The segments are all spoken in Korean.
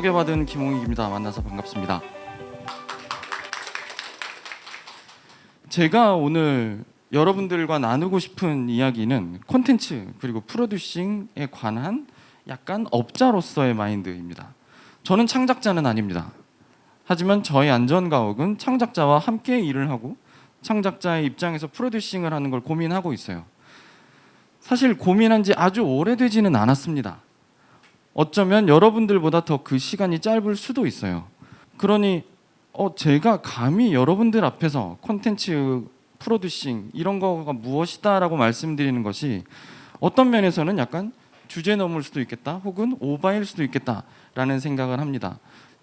소개받은 김홍익입니다. 만나서 반갑습니다. 제가 오늘 여러분들과 나누고 싶은 이야기는 콘텐츠 그리고 프로듀싱에 관한 약간 업자로서의 마인드입니다. 저는 창작자는 아닙니다. 하지만 저희 안전가옥은 창작자와 함께 일을 하고 창작자의 입장에서 프로듀싱을 하는 걸 고민하고 있어요. 사실 고민한 지 아주 오래되지는 않았습니다. 어쩌면 여러분들보다 더 그 시간이 짧을 수도 있어요. 그러니 제가 감히 여러분들 앞에서 콘텐츠 프로듀싱 이런 거가 무엇이다 라고 말씀드리는 것이 어떤 면에서는 약간 주제 넘을 수도 있겠다 혹은 오바일 수도 있겠다 라는 생각을 합니다.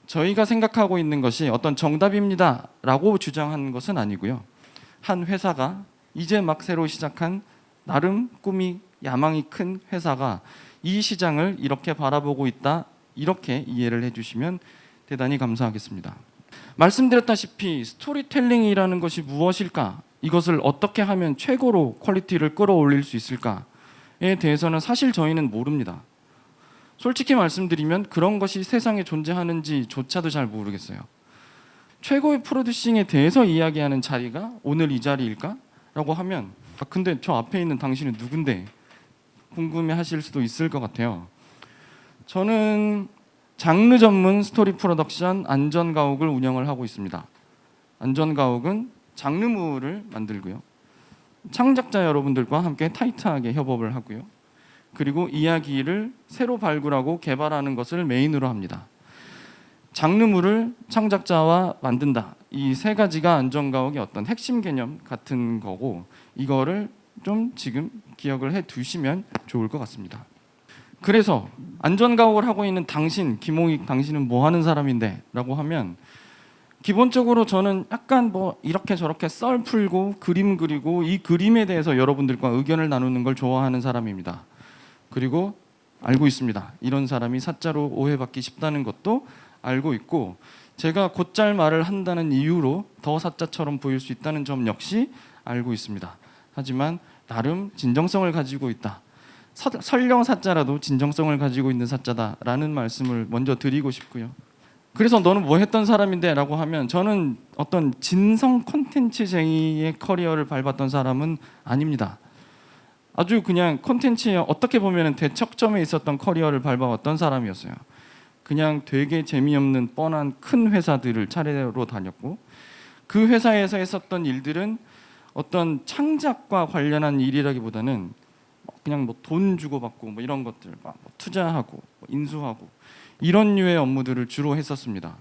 저희가 생각하고 있는 것이 어떤 정답입니다 라고 주장하는 것은 아니고요. 한 회사가 이제 막 새로 시작한 나름 꿈이 야망이 큰 회사가 이 시장을 이렇게 바라보고 있다, 이렇게 이해를 해주시면 대단히 감사하겠습니다. 말씀드렸다시피 스토리텔링이라는 것이 무엇일까, 이것을 어떻게 하면 최고로 퀄리티를 끌어올릴 수 있을까에 대해서는 사실 저희는 모릅니다. 솔직히 말씀드리면 그런 것이 세상에 존재하는지조차도 잘 모르겠어요. 최고의 프로듀싱에 대해서 이야기하는 자리가 오늘 이 자리일까? 라고 하면 근데 저 앞에 있는 당신은 누군데? 궁금해하실 수도 있을 것 같아요. 저는 장르 전문 스토리 프로덕션 안전가옥을 운영을 하고 있습니다. 안전가옥은 장르물을 만들고요. 창작자 여러분들과 함께 타이트하게 협업을 하고요. 그리고 이야기를 새로 발굴하고 개발하는 것을 메인으로 합니다. 장르물을 창작자와 만든다. 이 세 가지가 안전가옥의 어떤 핵심 개념 같은 거고, 이거를 좀 지금 기억을 해 두시면 좋을 것 같습니다. 그래서 안전가옥을 하고 있는 당신, 김홍익 당신은 뭐 하는 사람인데? 라고 하면 기본적으로 저는 약간 이렇게 저렇게 썰 풀고 그림 그리고 이 그림에 대해서 여러분들과 의견을 나누는 걸 좋아하는 사람입니다. 그리고 알고 있습니다. 이런 사람이 사자로 오해받기 쉽다는 것도 알고 있고, 제가 곧잘 말을 한다는 이유로 더 사자처럼 보일 수 있다는 점 역시 알고 있습니다. 하지만 나름 진정성을 가지고 있다. 설령 사자라도 진정성을 가지고 있는 사자다라는 말씀을 먼저 드리고 싶고요. 그래서 너는 뭐 했던 사람인데? 라고 하면 저는 어떤 진성 콘텐츠쟁이의 커리어를 밟았던 사람은 아닙니다. 아주 그냥 콘텐츠에 어떻게 보면 대척점에 있었던 커리어를 밟아왔던 사람이었어요. 그냥 되게 재미없는 뻔한 큰 회사들을 차례로 다녔고, 그 회사에서 했었던 일들은 어떤 창작과 관련한 일이라기보다는 그냥 돈 주고받고 이런 것들 투자하고 인수하고 이런 류의 업무들을 주로 했었습니다.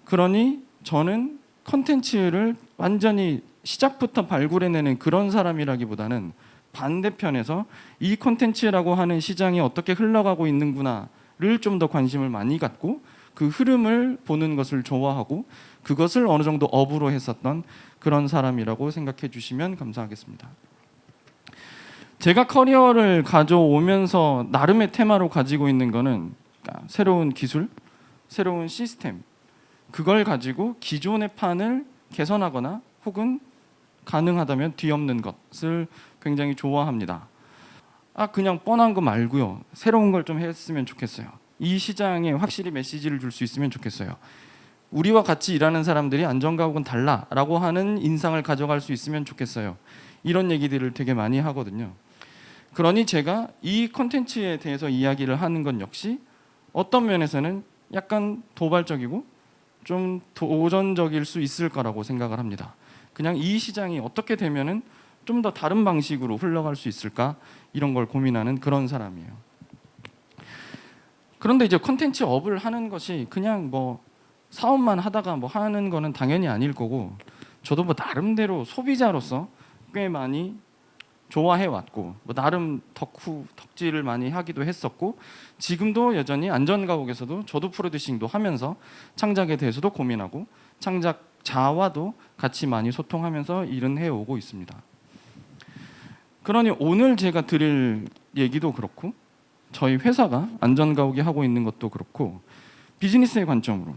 그러니 저는 컨텐츠를 완전히 시작부터 발굴해내는 그런 사람이라기보다는 반대편에서 이 컨텐츠라고 하는 시장이 어떻게 흘러가고 있는구나를 좀 더 관심을 많이 갖고 그 흐름을 보는 것을 좋아하고 그것을 어느 정도 업으로 했었던 그런 사람이라고 생각해 주시면 감사하겠습니다. 제가 커리어를 가져오면서 나름의 테마로 가지고 있는 거는 새로운 기술, 새로운 시스템, 그걸 가지고 기존의 판을 개선하거나 혹은 가능하다면 뒤엎는 것을 굉장히 좋아합니다. 그냥 뻔한 거 말고요. 새로운 걸 좀 했으면 좋겠어요. 이 시장에 확실히 메시지를 줄 수 있으면 좋겠어요. 우리와 같이 일하는 사람들이 안전가옥은 달라라고 하는 인상을 가져갈 수 있으면 좋겠어요. 이런 얘기들을 되게 많이 하거든요. 그러니 제가 이 콘텐츠에 대해서 이야기를 하는 건 역시 어떤 면에서는 약간 도발적이고 좀 도전적일 수 있을 거라고 생각을 합니다. 그냥 이 시장이 어떻게 되면은 좀 더 다른 방식으로 흘러갈 수 있을까, 이런 걸 고민하는 그런 사람이에요. 그런데 이제 콘텐츠 업을 하는 것이 그냥 사업만 하다가 하는 거는 당연히 아닐 거고, 저도 나름대로 소비자로서 꽤 많이 좋아해 왔고 나름 덕질을 많이 하기도 했었고, 지금도 여전히 안전가옥에서도 저도 프로듀싱도 하면서 창작에 대해서도 고민하고 창작자와도 같이 많이 소통하면서 일은 해오고 있습니다. 그러니 오늘 제가 드릴 얘기도 그렇고 저희 회사가 안전가옥이 하고 있는 것도 그렇고 비즈니스의 관점으로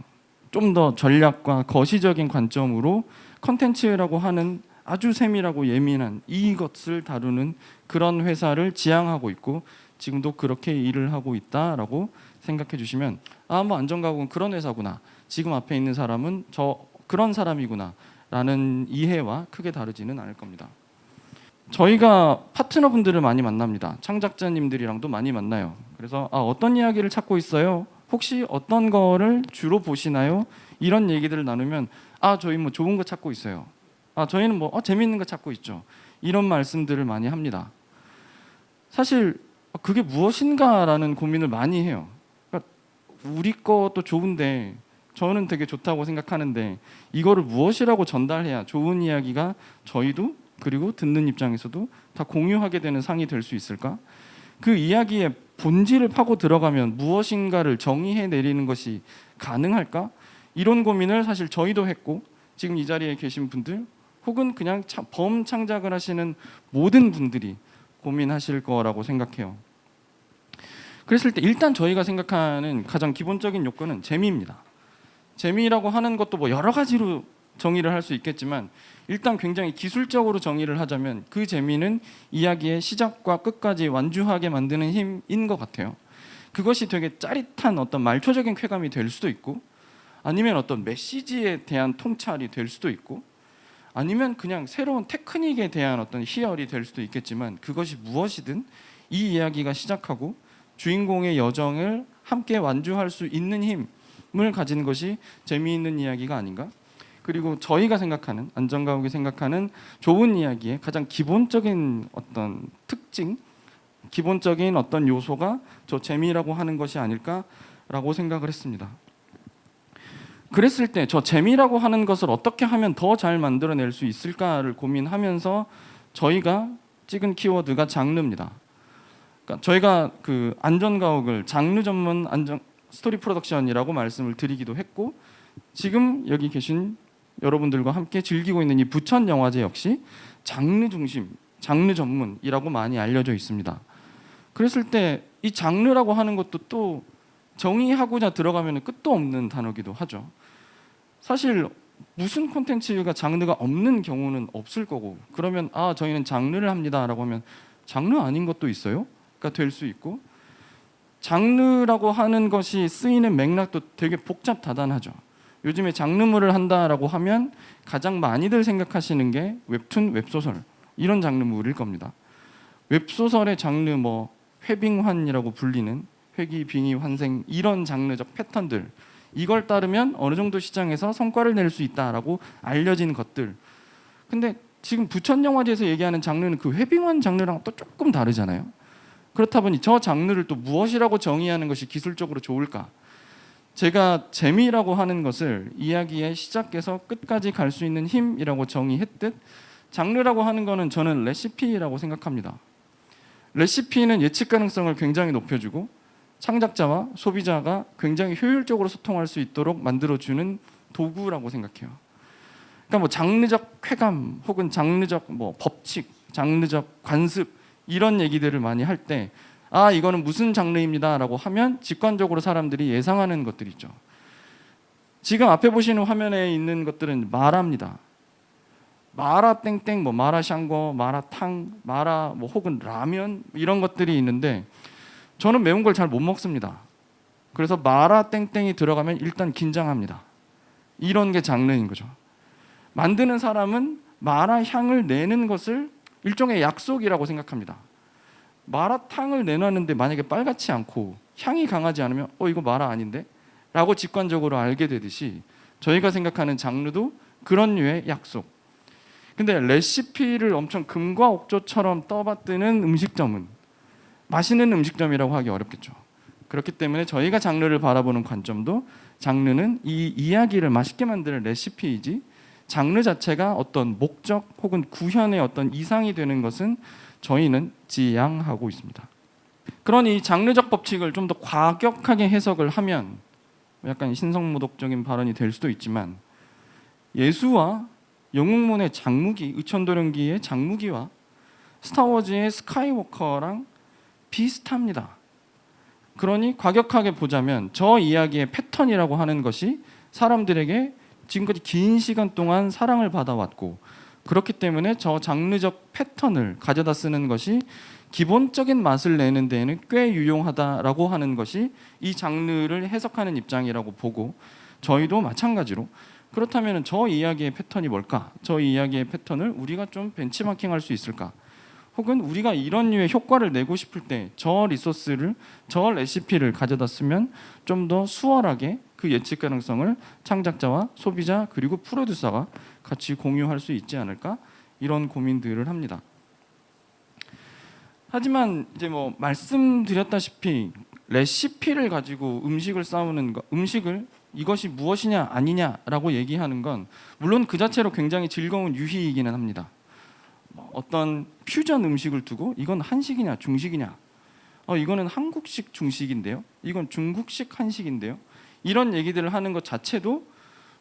좀 더 전략과 거시적인 관점으로 컨텐츠라고 하는 아주 세밀하고 예민한 이것을 다루는 그런 회사를 지향하고 있고 지금도 그렇게 일을 하고 있다라고 생각해 주시면 아, 뭐 안전가옥은 그런 회사구나. 지금 앞에 있는 사람은 저 그런 사람이구나. 라는 이해와 크게 다르지는 않을 겁니다. 저희가 파트너분들을 많이 만납니다. 창작자님들이랑도 많이 만나요. 그래서 어떤 이야기를 찾고 있어요? 혹시 어떤 거를 주로 보시나요? 이런 얘기들을 나누면 저희 뭐 좋은 거 찾고 있어요. 저희는 뭐 재밌는 거 찾고 있죠. 이런 말씀들을 많이 합니다. 사실 그게 무엇인가라는 고민을 많이 해요. 그러니까 우리 것도 좋은데 저는 되게 좋다고 생각하는데 이거를 무엇이라고 전달해야 좋은 이야기가 저희도 그리고 듣는 입장에서도 다 공유하게 되는 상이 될 수 있을까? 그 이야기의 본질을 파고 들어가면 무엇인가를 정의해 내리는 것이 가능할까? 이런 고민을 사실 저희도 했고 지금 이 자리에 계신 분들 혹은 그냥 범창작을 하시는 모든 분들이 고민하실 거라고 생각해요. 그랬을 때 일단 저희가 생각하는 가장 기본적인 요건은 재미입니다. 재미라고 하는 것도 뭐 여러 가지로 정의를 할 수 있겠지만 일단 굉장히 기술적으로 정의를 하자면 그 재미는 이야기의 시작과 끝까지 완주하게 만드는 힘인 것 같아요. 그것이 되게 짜릿한 어떤 말초적인 쾌감이 될 수도 있고 아니면 어떤 메시지에 대한 통찰이 될 수도 있고 아니면 그냥 새로운 테크닉에 대한 어떤 희열이 될 수도 있겠지만 그것이 무엇이든 이 이야기가 시작하고 주인공의 여정을 함께 완주할 수 있는 힘을 가진 것이 재미있는 이야기가 아닌가? 그리고 저희가 생각하는 안전가옥이 생각하는 좋은 이야기의 가장 기본적인 어떤 특징, 기본적인 어떤 요소가 저 재미라고 하는 것이 아닐까라고 생각을 했습니다. 그랬을 때 저 재미라고 하는 것을 어떻게 하면 더 잘 만들어낼 수 있을까를 고민하면서 저희가 찍은 키워드가 장르입니다. 그러니까 저희가 그 안전가옥을 장르 전문 스토리 프로덕션이라고 말씀을 드리기도 했고 지금 여기 계신 여러분들과 함께 즐기고 있는 이 부천 영화제 역시 장르 중심, 장르 전문이라고 많이 알려져 있습니다. 그랬을 때 이 장르라고 하는 것도 또 정의하고자 들어가면 끝도 없는 단어기도 하죠. 사실 무슨 콘텐츠가 장르가 없는 경우는 없을 거고 그러면 저희는 장르를 합니다라고 하면 장르 아닌 것도 있어요? 가 될 수 있고 장르라고 하는 것이 쓰이는 맥락도 되게 복잡다단하죠. 요즘에 장르물을 한다라고 하면 가장 많이들 생각하시는 게 웹툰, 웹소설 이런 장르물일 겁니다. 웹소설의 장르 뭐 회빙환이라고 불리는 회기, 빙의, 환생 이런 장르적 패턴들 이걸 따르면 어느 정도 시장에서 성과를 낼 수 있다라고 알려진 것들. 근데 지금 부천 영화제에서 얘기하는 장르는 그 회빙환 장르랑 또 조금 다르잖아요. 그렇다 보니 저 장르를 또 무엇이라고 정의하는 것이 기술적으로 좋을까? 제가 재미라고 하는 것을 이야기의 시작에서 끝까지 갈 수 있는 힘이라고 정의했듯 장르라고 하는 거는 저는 레시피라고 생각합니다. 레시피는 예측 가능성을 굉장히 높여주고 창작자와 소비자가 굉장히 효율적으로 소통할 수 있도록 만들어주는 도구라고 생각해요. 그러니까 뭐 장르적 쾌감 혹은 장르적 뭐 법칙, 장르적 관습 이런 얘기들을 많이 할 때 이거는 무슨 장르입니다라고 하면 직관적으로 사람들이 예상하는 것들이 있죠. 지금 앞에 보시는 화면에 있는 것들은 마라입니다. 마라 땡땡, 뭐 마라 샹궈, 마라탕, 마라 뭐 혹은 라면 이런 것들이 있는데 저는 매운 걸 잘 못 먹습니다. 그래서 마라 땡땡이 들어가면 일단 긴장합니다. 이런 게 장르인 거죠. 만드는 사람은 마라 향을 내는 것을 일종의 약속이라고 생각합니다. 마라탕을 내놨는데 만약에 빨갛지 않고 향이 강하지 않으면 이거 마라 아닌데? 라고 직관적으로 알게 되듯이 저희가 생각하는 장르도 그런 류의 약속. 근데 레시피를 엄청 금과 옥조처럼 떠받드는 음식점은 맛있는 음식점이라고 하기 어렵겠죠. 그렇기 때문에 저희가 장르를 바라보는 관점도 장르는 이 이야기를 맛있게 만드는 레시피이지 장르 자체가 어떤 목적 혹은 구현의 어떤 이상이 되는 것은 저희는 지양하고 있습니다. 그러니 장르적 법칙을 좀 더 과격하게 해석을 하면 약간 신성모독적인 발언이 될 수도 있지만 예수와 영웅문의 장무기, 의천도령기의 장무기와 스타워즈의 스카이워커랑 비슷합니다. 그러니 과격하게 보자면 저 이야기의 패턴이라고 하는 것이 사람들에게 지금까지 긴 시간 동안 사랑을 받아왔고 그렇기 때문에 저 장르적 패턴을 가져다 쓰는 것이 기본적인 맛을 내는 데에는 꽤 유용하다라고 하는 것이 이 장르를 해석하는 입장이라고 보고, 저희도 마찬가지로 그렇다면 저 이야기의 패턴이 뭘까? 저 이야기의 패턴을 우리가 좀 벤치마킹할 수 있을까? 혹은 우리가 이런 류의 효과를 내고 싶을 때 저 리소스를, 저 레시피를 가져다 쓰면 좀 더 수월하게 그 예측 가능성을 창작자와 소비자 그리고 프로듀서가 같이 공유할 수 있지 않을까? 이런 고민들을 합니다. 하지만 이제 뭐 말씀드렸다시피 레시피를 가지고 음식을 싸우는 거, 음식을 이것이 무엇이냐 아니냐라고 얘기하는 건 물론 그 자체로 굉장히 즐거운 유희이기는 합니다. 어떤 퓨전 음식을 두고 이건 한식이냐 중식이냐, 이거는 한국식 중식인데요, 이건 중국식 한식인데요, 이런 얘기들을 하는 것 자체도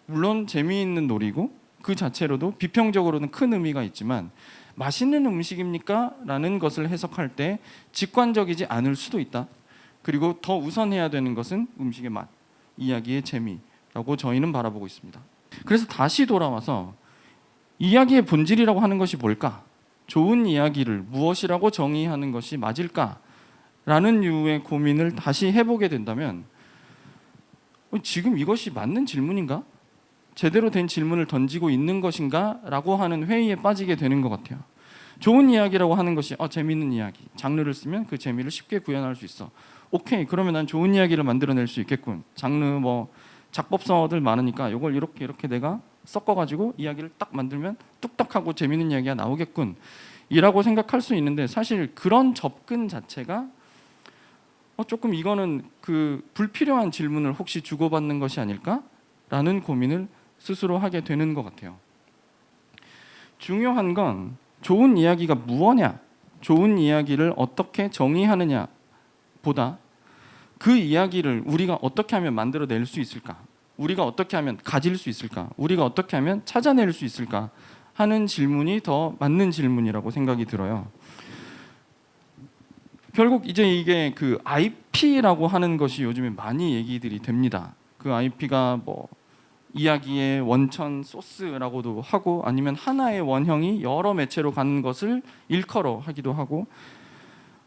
물론 재미있는 놀이고 그 자체로도 비평적으로는 큰 의미가 있지만, 맛있는 음식입니까? 라는 것을 해석할 때 직관적이지 않을 수도 있다. 그리고 더 우선해야 되는 것은 음식의 맛, 이야기의 재미라고 저희는 바라보고 있습니다. 그래서 다시 돌아와서 이야기의 본질이라고 하는 것이 뭘까? 좋은 이야기를 무엇이라고 정의하는 것이 맞을까? 라는 류의 고민을 다시 해보게 된다면 지금 이것이 맞는 질문인가? 제대로 된 질문을 던지고 있는 것인가? 라고 하는 회의에 빠지게 되는 것 같아요. 좋은 이야기라고 하는 것이 재미있는 이야기, 장르를 쓰면 그 재미를 쉽게 구현할 수 있어. 오케이, 그러면 난 좋은 이야기를 만들어낼 수 있겠군. 장르 뭐 작법서들 많으니까 이걸 이렇게 내가 섞어가지고 이야기를 딱 만들면 뚝딱하고 재미있는 이야기가 나오겠군 이라고 생각할 수 있는데, 사실 그런 접근 자체가 조금 이거는 그 불필요한 질문을 혹시 주고받는 것이 아닐까라는 고민을 스스로 하게 되는 것 같아요. 중요한 건 좋은 이야기가 무엇냐, 좋은 이야기를 어떻게 정의하느냐 보다 그 이야기를 우리가 어떻게 하면 만들어낼 수 있을까, 우리가 어떻게 하면 가질 수 있을까, 우리가 어떻게 하면 찾아낼 수 있을까 하는 질문이 더 맞는 질문이라고 생각이 들어요. 결국 이제 이게 그 IP라고 하는 것이 요즘에 많이 얘기들이 됩니다. 그 IP가 뭐 이야기의 원천 소스라고도 하고, 아니면 하나의 원형이 여러 매체로 가는 것을 일컬어 하기도 하고,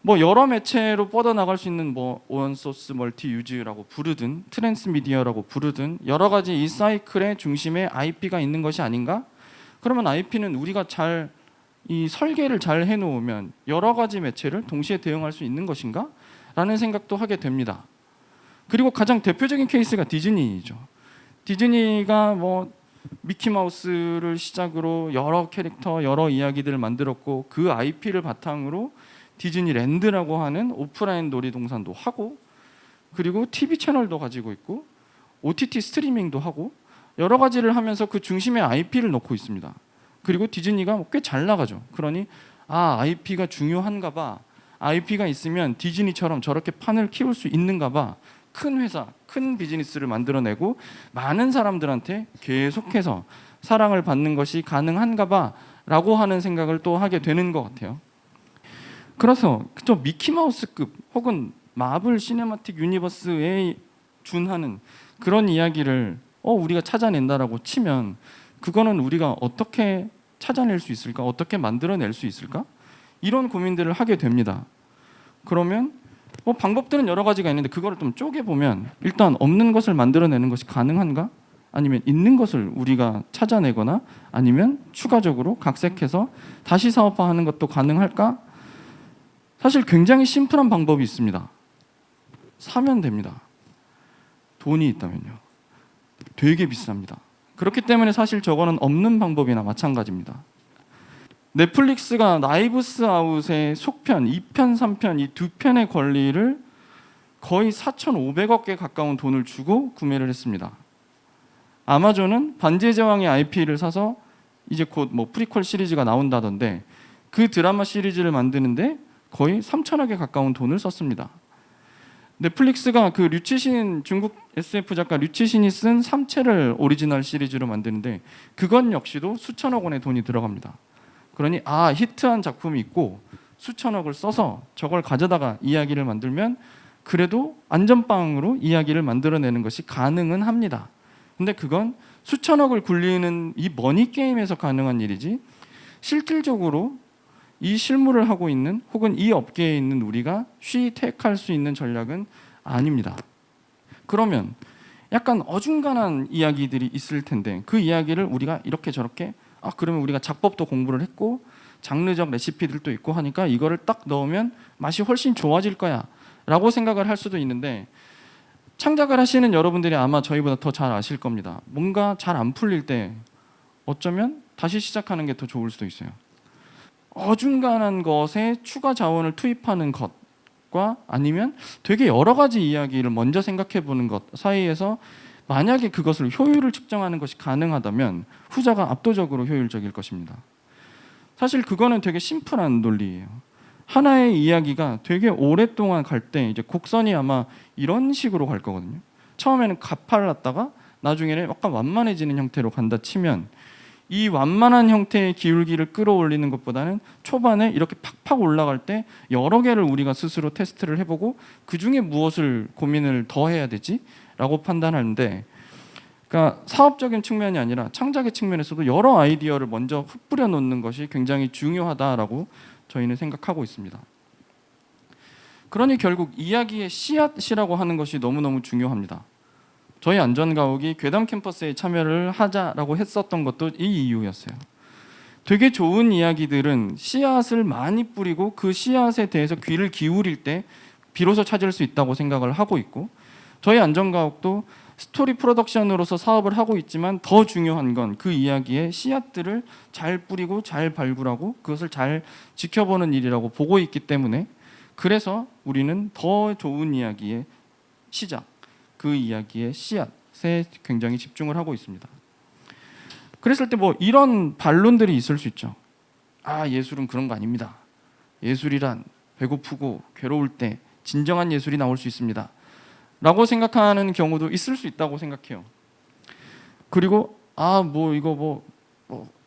뭐 여러 매체로 뻗어나갈 수 있는 뭐 원 소스 멀티 유즈라고 부르든 트랜스미디어라고 부르든 여러 가지 이 사이클의 중심에 IP가 있는 것이 아닌가? 그러면 IP는 우리가 잘 이 설계를 잘 해놓으면 여러 가지 매체를 동시에 대응할 수 있는 것인가? 라는 생각도 하게 됩니다. 그리고 가장 대표적인 케이스가 디즈니죠. 디즈니가 뭐 미키마우스를 시작으로 여러 캐릭터, 여러 이야기들을 만들었고, 그 IP를 바탕으로 디즈니랜드라고 하는 오프라인 놀이동산도 하고, 그리고 TV 채널도 가지고 있고, OTT 스트리밍도 하고, 여러 가지를 하면서 그 중심에 IP를 놓고 있습니다. 그리고 디즈니가 꽤 잘 나가죠. 그러니 IP가 중요한가 봐, IP가 있으면 디즈니처럼 저렇게 판을 키울 수 있는가 봐, 큰 회사, 큰 비즈니스를 만들어내고 많은 사람들한테 계속해서 사랑을 받는 것이 가능한가 봐 라고 하는 생각을 또 하게 되는 것 같아요. 그래서 저 미키마우스급 혹은 마블 시네마틱 유니버스에 준하는 그런 이야기를 우리가 찾아낸다라고 치면, 그거는 우리가 어떻게 찾아낼 수 있을까? 어떻게 만들어낼 수 있을까? 이런 고민들을 하게 됩니다. 그러면 방법들은 여러 가지가 있는데 그거를 좀 쪼개보면 일단 없는 것을 만들어내는 것이 가능한가? 아니면 있는 것을 우리가 찾아내거나 아니면 추가적으로 각색해서 다시 사업화하는 것도 가능할까? 사실 굉장히 심플한 방법이 있습니다. 사면 됩니다. 돈이 있다면요. 되게 비쌉니다. 그렇기 때문에 사실 저거는 없는 방법이나 마찬가지입니다. 넷플릭스가 나이브스 아웃의 속편 2편, 3편 이 두 편의 권리를 거의 4,500억 개 가까운 돈을 주고 구매를 했습니다. 아마존은 반지의 제왕의 IP를 사서 이제 곧 뭐 프리퀄 시리즈가 나온다던데 그 드라마 시리즈를 만드는데 거의 3,000억에 가까운 돈을 썼습니다. 넷플릭스가 그 류치신, 중국 SF 작가 류치신이 쓴 삼체를 오리지널 시리즈로 만드는데 그건 역시도 수천억 원의 돈이 들어갑니다. 그러니 히트한 작품이 있고 수천억을 써서 저걸 가져다가 이야기를 만들면 그래도 안전빵으로 이야기를 만들어내는 것이 가능은 합니다. 근데 그건 수천억을 굴리는 이 머니 게임에서 가능한 일이지, 실질적으로 이 실무를 하고 있는 혹은 이 업계에 있는 우리가 쉬이 택할 수 있는 전략은 아닙니다. 그러면 약간 어중간한 이야기들이 있을 텐데 그 이야기를 우리가 이렇게 저렇게 그러면 우리가 작법도 공부를 했고 장르적 레시피들도 있고 하니까 이거를 딱 넣으면 맛이 훨씬 좋아질 거야 라고 생각을 할 수도 있는데, 창작을 하시는 여러분들이 아마 저희보다 더 잘 아실 겁니다. 뭔가 잘 안 풀릴 때 어쩌면 다시 시작하는 게 더 좋을 수도 있어요. 어중간한 것에 추가 자원을 투입하는 것과 아니면 되게 여러 가지 이야기를 먼저 생각해 보는 것 사이에서 만약에 그것을 효율을 측정하는 것이 가능하다면 후자가 압도적으로 효율적일 것입니다. 사실 그거는 되게 심플한 논리예요. 하나의 이야기가 되게 오랫동안 갈 때 이제 곡선이 아마 이런 식으로 갈 거거든요. 처음에는 가팔랐다가 나중에는 약간 완만해지는 형태로 간다 치면 이 완만한 형태의 기울기를 끌어올리는 것보다는 초반에 이렇게 팍팍 올라갈 때 여러 개를 우리가 스스로 테스트를 해보고 그 중에 무엇을 고민을 더 해야 되지? 라고 판단하는데, 그러니까 사업적인 측면이 아니라 창작의 측면에서도 여러 아이디어를 먼저 흩뿌려 놓는 것이 굉장히 중요하다라고 저희는 생각하고 있습니다. 그러니 결국 이야기의 씨앗이라고 하는 것이 너무너무 중요합니다. 저희 안전가옥이 괴담 캠퍼스에 참여를 하자라고 했었던 것도 이 이유였어요. 되게 좋은 이야기들은 씨앗을 많이 뿌리고 그 씨앗에 대해서 귀를 기울일 때 비로소 찾을 수 있다고 생각을 하고 있고, 저희 안전가옥도 스토리 프로덕션으로서 사업을 하고 있지만 더 중요한 건 그 이야기의 씨앗들을 잘 뿌리고 잘 발굴하고 그것을 잘 지켜보는 일이라고 보고 있기 때문에, 그래서 우리는 더 좋은 이야기의 시작, 그 이야기의 씨앗에 굉장히 집중을 하고 있습니다. 그랬을 때 뭐 이런 반론들이 있을 수 있죠. 예술은 그런 거 아닙니다. 예술이란 배고프고 괴로울 때 진정한 예술이 나올 수 있습니다 라고 생각하는 경우도 있을 수 있다고 생각해요. 그리고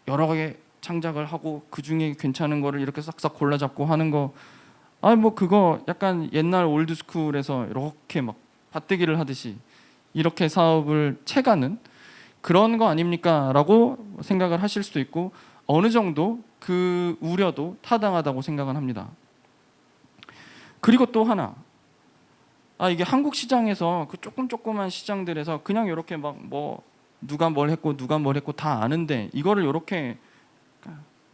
여러 개 창작을 하고 그 중에 괜찮은 거를 이렇게 싹싹 골라잡고 하는 거, 그거 약간 옛날 올드스쿨에서 이렇게 막 밭대기를 하듯이 이렇게 사업을 채가는 그런 거 아닙니까? 라고 생각을 하실 수도 있고, 어느 정도 그 우려도 타당하다고 생각은 합니다. 그리고 또 하나, 이게 한국 시장에서 그 조그만 시장들에서 그냥 이렇게 막 누가 뭘 했고 다 아는데 이거를 이렇게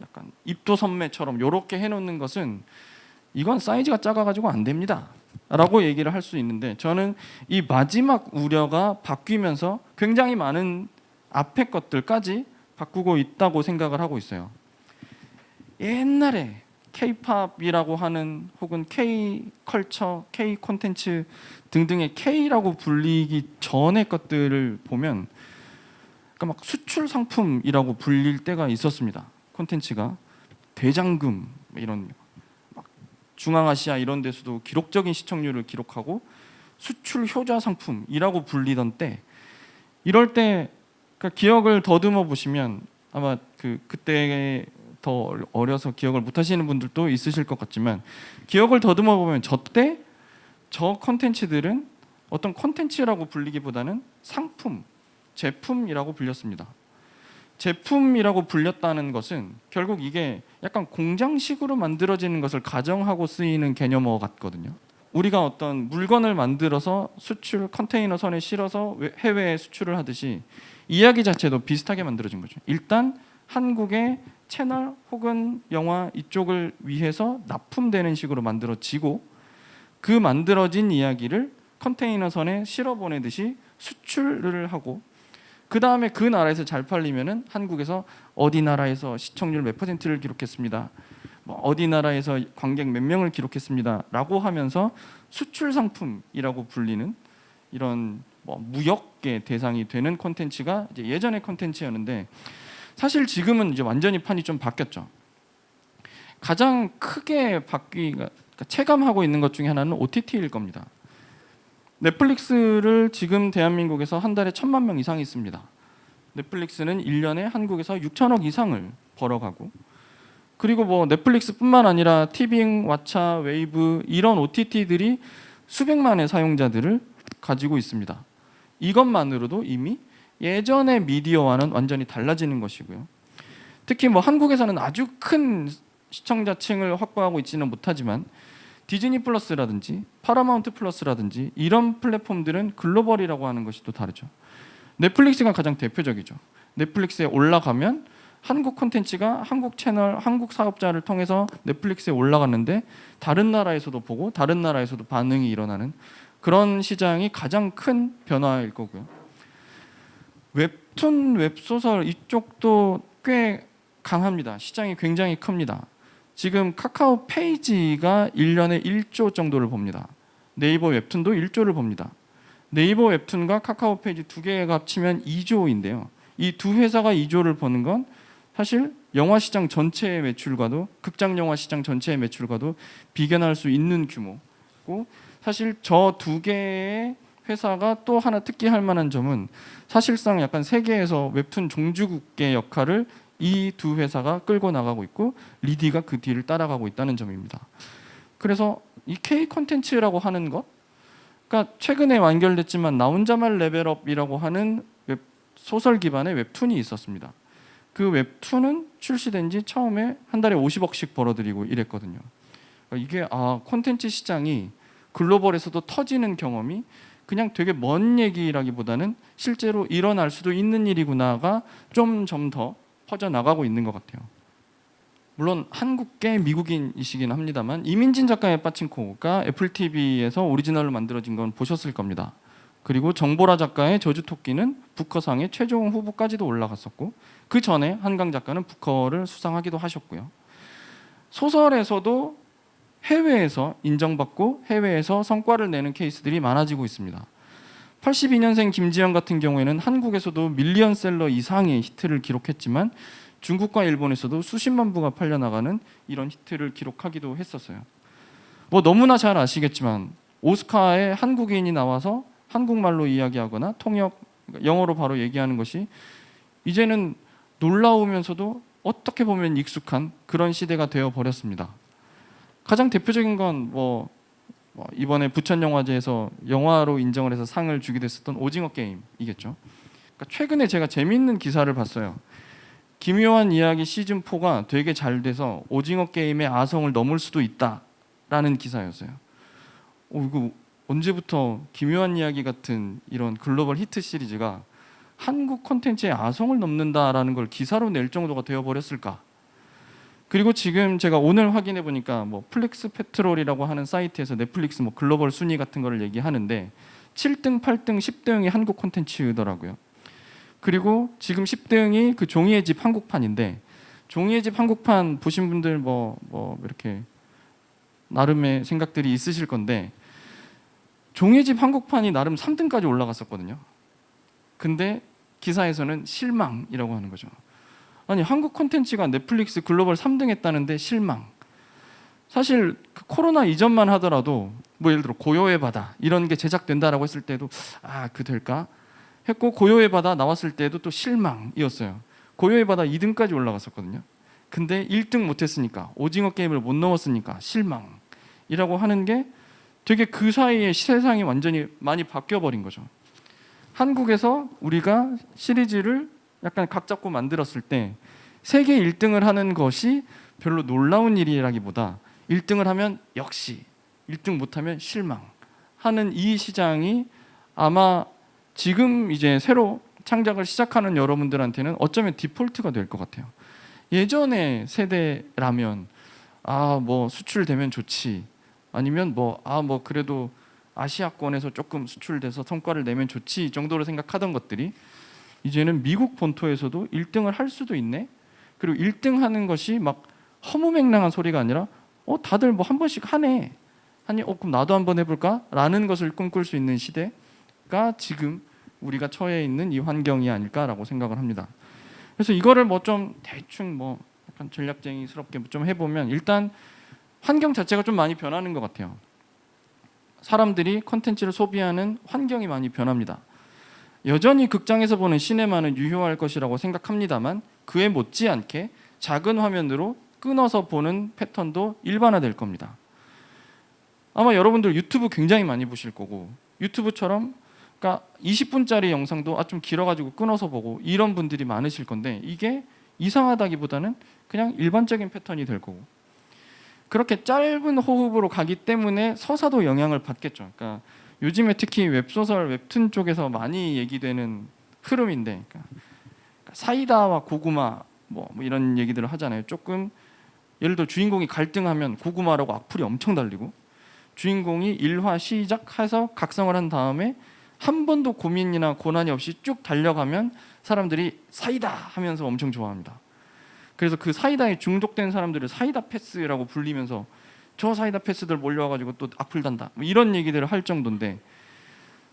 약간 입도선매처럼 이렇게 해놓는 것은 이건 사이즈가 작아가지고 안 됩니다 라고 얘기를 할 수 있는데, 저는 이 마지막 우려가 바뀌면서 굉장히 많은 앞에 것들까지 바꾸고 있다고 생각을 하고 있어요. 옛날에 K-팝이라고 하는 혹은 K-컬처, K-콘텐츠 등등의 K라고 불리기 전의 것들을 보면 그러니까 막 수출 상품이라고 불릴 때가 있었습니다. 콘텐츠가 대장금 이런 막 중앙아시아 이런 데서도 기록적인 시청률을 기록하고 수출 효자 상품이라고 불리던 때, 이럴 때 그러니까 기억을 더듬어 보시면 아마 그때 더 어려서 기억을 못 하시는 분들도 있으실 것 같지만, 기억을 더듬어 보면 저때 저 콘텐츠들은 어떤 콘텐츠라고 불리기보다는 상품, 제품이라고 불렸습니다. 제품이라고 불렸다는 것은 결국 이게 약간 공장식으로 만들어지는 것을 가정하고 쓰이는 개념어 같거든요. 우리가 어떤 물건을 만들어서 수출 컨테이너 선에 실어서 해외에 수출을 하듯이 이야기 자체도 비슷하게 만들어진 거죠. 일단 한국의 채널 혹은 영화 이쪽을 위해서 납품되는 식으로 만들어지고, 그 만들어진 이야기를 컨테이너 선에 실어 보내듯이 수출을 하고, 그 다음에 그 나라에서 잘 팔리면은 한국에서 어디 나라에서 시청률 몇 %를 기록했습니다, 어디 나라에서 관객 몇 명을 기록했습니다 라고 하면서 수출 상품이라고 불리는 이런 무역의 대상이 되는 콘텐츠가 이제 예전의 콘텐츠였는데, 사실 지금은 이제 완전히 판이 좀 바뀌었죠. 가장 크게 그러니까 체감하고 있는 것 중에 하나는 OTT일 겁니다. 넷플릭스를 지금 대한민국에서 한 달에 1,000만 명 이상이 있습니다. 넷플릭스는 1년에 한국에서 6천억 이상을 벌어가고, 그리고 넷플릭스뿐만 아니라 티빙, 왓챠, 웨이브 이런 OTT들이 수백만의 사용자들을 가지고 있습니다. 이것만으로도 이미 예전의 미디어와는 완전히 달라지는 것이고요. 특히 한국에서는 아주 큰 시청자층을 확보하고 있지는 못하지만 디즈니 플러스라든지 파라마운트 플러스라든지 이런 플랫폼들은 글로벌이라고 하는 것이 또 다르죠. 넷플릭스가 가장 대표적이죠. 넷플릭스에 올라가면 한국 콘텐츠가 한국 채널, 한국 사업자를 통해서 넷플릭스에 올라갔는데 다른 나라에서도 보고 다른 나라에서도 반응이 일어나는 그런 시장이 가장 큰 변화일 거고요. 웹툰, 웹소설 이쪽도 꽤 강합니다. 시장이 굉장히 큽니다. 지금 카카오 페이지가 1년에 1조 정도를 봅니다. 네이버 웹툰도 1조를 봅니다. 네이버 웹툰과 카카오 페이지 두 개가 합치면 2조인데요. 이 두 회사가 2조를 버는 건 사실 영화 시장 전체의 매출과도 극장 영화 시장 전체의 매출과도 비견할 수 있는 규모고 사실 저 두 개의 회사가 또 하나 특기할 만한 점은 사실상 약간 세계에서 웹툰 종주국의 역할을 이 두 회사가 끌고 나가고 있고 리디가 그 뒤를 따라가고 있다는 점입니다. 그래서 이 K 콘텐츠라고 하는 것, 그러니까 최근에 완결됐지만 나 혼자만 레벨업이라고 하는 소설 기반의 웹툰이 있었습니다. 그 웹툰은 출시된 지 처음에 한 달에 50억씩 벌어들이고 이랬거든요. 그러니까 이게 콘텐츠 시장이 글로벌에서도 터지는 경험이 그냥 되게 먼 얘기라기보다는 실제로 일어날 수도 있는 일이구나가 좀 더 퍼져나가고 있는 것 같아요. 물론 한국계 미국인이시긴 합니다만 이민진 작가의 빠친코가 애플 TV에서 오리지널로 만들어진 건 보셨을 겁니다. 그리고 정보라 작가의 저주토끼는 부커상의 최종 후보까지도 올라갔었고 그 전에 한강 작가는 부커를 수상하기도 하셨고요. 소설에서도 해외에서 인정받고 해외에서 성과를 내는 케이스들이 많아지고 있습니다. 82년생 김지영 같은 경우에는 한국에서도 밀리언셀러 이상의 히트를 기록했지만 중국과 일본에서도 수십만 부가 팔려나가는 이런 히트를 기록하기도 했었어요. 뭐 너무나 잘 아시겠지만 오스카에 한국인이 나와서 한국말로 이야기하거나 통역, 영어로 바로 얘기하는 것이 이제는 놀라우면서도 어떻게 보면 익숙한 그런 시대가 되어버렸습니다. 가장 대표적인 건 이번에 부천영화제에서 영화로 인정을 해서 상을 주기도 했었던 오징어 게임이겠죠. 그러니까 최근에 제가 재미있는 기사를 봤어요. 기묘한 이야기 시즌4가 되게 잘 돼서 오징어 게임의 아성을 넘을 수도 있다라는 기사였어요. 이거 언제부터 기묘한 이야기 같은 이런 글로벌 히트 시리즈가 한국 콘텐츠의 아성을 넘는다라는 걸 기사로 낼 정도가 되어버렸을까? 그리고 지금 제가 오늘 확인해 보니까 플렉스 페트롤이라고 하는 사이트에서 넷플릭스 글로벌 순위 같은 거를 얘기하는데 7등, 8등, 10등이 한국 콘텐츠더라고요. 그리고 지금 10등이 그 종이의 집 한국판인데 종이의 집 한국판 보신 분들 이렇게 나름의 생각들이 있으실 건데 종이의 집 한국판이 나름 3등까지 올라갔었거든요. 근데 기사에서는 실망이라고 하는 거죠. 아니 한국 콘텐츠가 넷플릭스 글로벌 3등 했다는데 실망. 사실 그 코로나 이전만 하더라도 예를 들어 고요의 바다 이런 게 제작된다라고 했을 때도 그 될까? 했고 고요의 바다 나왔을 때도 또 실망이었어요. 고요의 바다 2등까지 올라갔었거든요. 근데 1등 못했으니까 오징어 게임을 못 넘었으니까 실망이라고 하는 게 되게 그 사이에 세상이 완전히 많이 바뀌어버린 거죠. 한국에서 우리가 시리즈를 약간 각 잡고 만들었을 때 세계 1등을 하는 것이 별로 놀라운 일이라기보다 1등을 하면 역시 1등 못하면 실망하는 이 시장이 아마 지금 이제 새로 창작을 시작하는 여러분들한테는 어쩌면 디폴트가 될 것 같아요. 예전에 세대라면 수출되면 좋지 아니면 그래도 아시아권에서 조금 수출돼서 성과를 내면 좋지 정도로 생각하던 것들이 이제는 미국 본토에서도 1등을 할 수도 있네. 그리고 1등 하는 것이 막 허무맹랑한 소리가 아니라 다들 한 번씩 하네. 그럼 나도 한번 해볼까? 라는 것을 꿈꿀 수 있는 시대가 지금 우리가 처해 있는 이 환경이 아닐까라고 생각을 합니다. 그래서 이거를 좀 대충 약간 전략쟁이스럽게 좀 해보면 일단 환경 자체가 좀 많이 변하는 것 같아요. 사람들이 콘텐츠를 소비하는 환경이 많이 변합니다. 여전히 극장에서 보는 시네마는 유효할 것이라고 생각합니다만 그에 못지않게 작은 화면으로 끊어서 보는 패턴도 일반화될 겁니다. 아마 여러분들 유튜브 굉장히 많이 보실 거고 유튜브처럼 그러니까 20분짜리 영상도 좀 길어가지고 끊어서 보고 이런 분들이 많으실 건데 이게 이상하다기보다는 그냥 일반적인 패턴이 될 거고 그렇게 짧은 호흡으로 가기 때문에 서사도 영향을 받겠죠. 그러니까 요즘에 특히 웹소설, 웹툰 쪽에서 많이 얘기되는 흐름인데, 그러니까 사이다와 고구마 뭐 이런 얘기들을 하잖아요. 조금 예를 들어 주인공이 갈등하면 고구마라고 악플이 엄청 달리고, 주인공이 일화 시작해서 각성을 한 다음에 한 번도 고민이나 고난이 없이 쭉 달려가면 사람들이 사이다 하면서 엄청 좋아합니다. 그래서 그 사이다에 중독된 사람들을 사이다 패스라고 불리면서 저 사이다 패스들 몰려와가지고 또 악플 단다 뭐 이런 얘기들을 할 정도인데,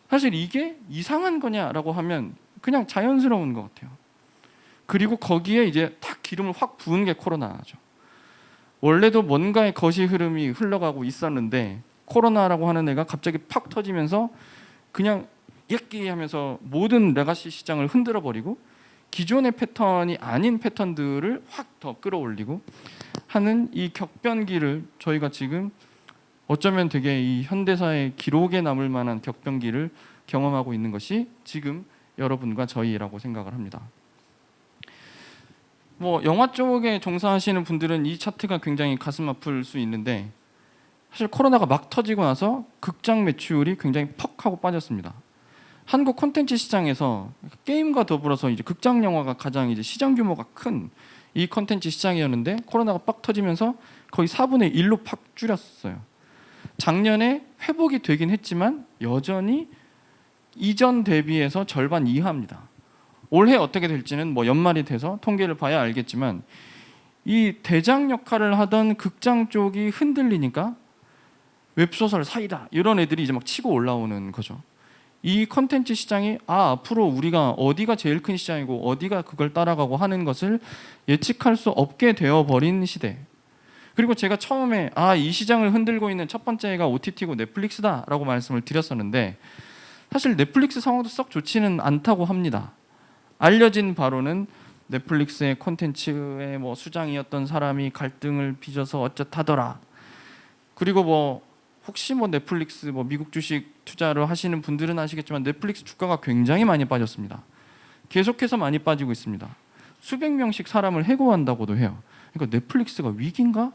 사실 이게 이상한 거냐라고 하면 그냥 자연스러운 것 같아요. 그리고 거기에 이제 딱 기름을 확 부은 게 코로나죠. 원래도 뭔가의 거시 흐름이 흘러가고 있었는데 코로나라고 하는 애가 갑자기 팍 터지면서 그냥 예끼 하면서 모든 레가시 시장을 흔들어 버리고 기존의 패턴이 아닌 패턴들을 확 더 끌어올리고 하는 이 격변기를 저희가 지금 어쩌면 되게 이 현대사의 기록에 남을 만한 격변기를 경험하고 있는 것이 지금 여러분과 저희라고 생각을 합니다. 뭐 영화 쪽에 종사하시는 분들은 이 차트가 굉장히 가슴 아플 수 있는데, 사실 코로나가 막 터지고 나서 극장 매출이 굉장히 퍽 하고 빠졌습니다. 한국 콘텐츠 시장에서 게임과 더불어서 이제 극장 영화가 가장 이제 시장 규모가 큰 이 콘텐츠 시장이었는데 코로나가 빡 터지면서 거의 4분의 1로 팍 줄였어요. 작년에 회복이 되긴 했지만 여전히 이전 대비해서 절반 이하입니다. 올해 어떻게 될지는 뭐 연말이 돼서 통계를 봐야 알겠지만, 이 대장 역할을 하던 극장 쪽이 흔들리니까 웹소설 사이다 이런 애들이 이제 막 치고 올라오는 거죠. 이 컨텐츠 시장이 앞으로 우리가 어디가 제일 큰 시장이고 어디가 그걸 따라가고 하는 것을 예측할 수 없게 되어버린 시대. 그리고 제가 처음에 이 시장을 흔들고 있는 첫 번째가 OTT고 넷플릭스다라고 말씀을 드렸었는데, 사실 넷플릭스 상황도 썩 좋지는 않다고 합니다. 알려진 바로는 넷플릭스의 콘텐츠의 뭐 수장이었던 사람이 갈등을 빚어서 어쩌다더라. 그리고 뭐 혹시 뭐 넷플릭스 뭐 미국 주식 투자를 하시는 분들은 아시겠지만 넷플릭스 주가가 굉장히 많이 빠졌습니다. 계속해서 많이 빠지고 있습니다. 수백 명씩 사람을 해고한다고도 해요. 그러니까 넷플릭스가 위기인가?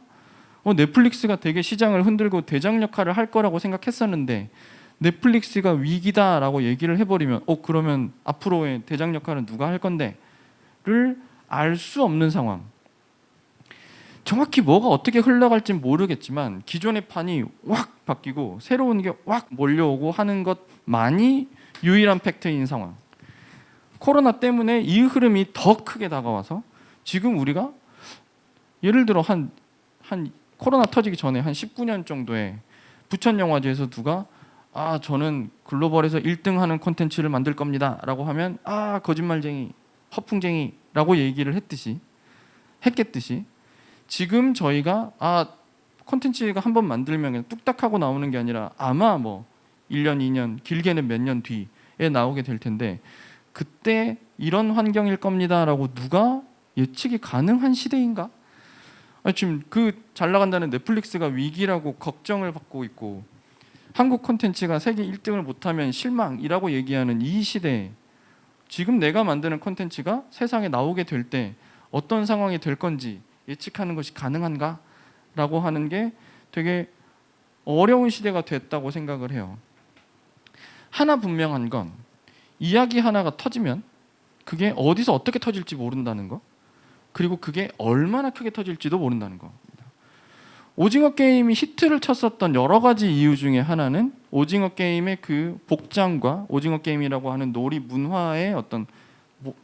넷플릭스가 되게 시장을 흔들고 대장 역할을 할 거라고 생각했었는데 넷플릭스가 위기다라고 얘기를 해버리면 그러면 앞으로의 대장 역할은 누가 할 건데?를 알 수 없는 상황. 정확히 뭐가 어떻게 흘러갈지 모르겠지만 기존의 판이 확 바뀌고 새로운 게 확 몰려오고 하는 것만이 유일한 팩트인 상황. 코로나 때문에 이 흐름이 더 크게 다가와서 지금 우리가 예를 들어 한 코로나 터지기 전에 한 19년 정도에 부천영화제에서 누가 저는 글로벌에서 1등 하는 콘텐츠를 만들 겁니다 라고 하면 거짓말쟁이, 허풍쟁이 라고 얘기를 했겠듯이 지금 저희가 콘텐츠가 한번 만들면 그냥 뚝딱 하고 나오는 게 아니라 아마 뭐 1년, 2년, 길게는 몇 년 뒤에 나오게 될 텐데 그때 이런 환경일 겁니다 라고 누가 예측이 가능한 시대인가? 지금 그 잘 나간다는 넷플릭스가 위기라고 걱정을 받고 있고 한국 콘텐츠가 세계 1등을 못하면 실망이라고 얘기하는 이 시대에 지금 내가 만드는 콘텐츠가 세상에 나오게 될 때 어떤 상황이 될 건지 예측하는 것이 가능한가? 라고 하는 게 되게 어려운 시대가 됐다고 생각을 해요. 하나 분명한 건 이야기 하나가 터지면 그게 어디서 어떻게 터질지 모른다는 거, 그리고 그게 얼마나 크게 터질지도 모른다는 거. 오징어 게임이 히트를 쳤었던 여러 가지 이유 중에 하나는 오징어 게임의 그 복장과 오징어 게임이라고 하는 놀이 문화의 어떤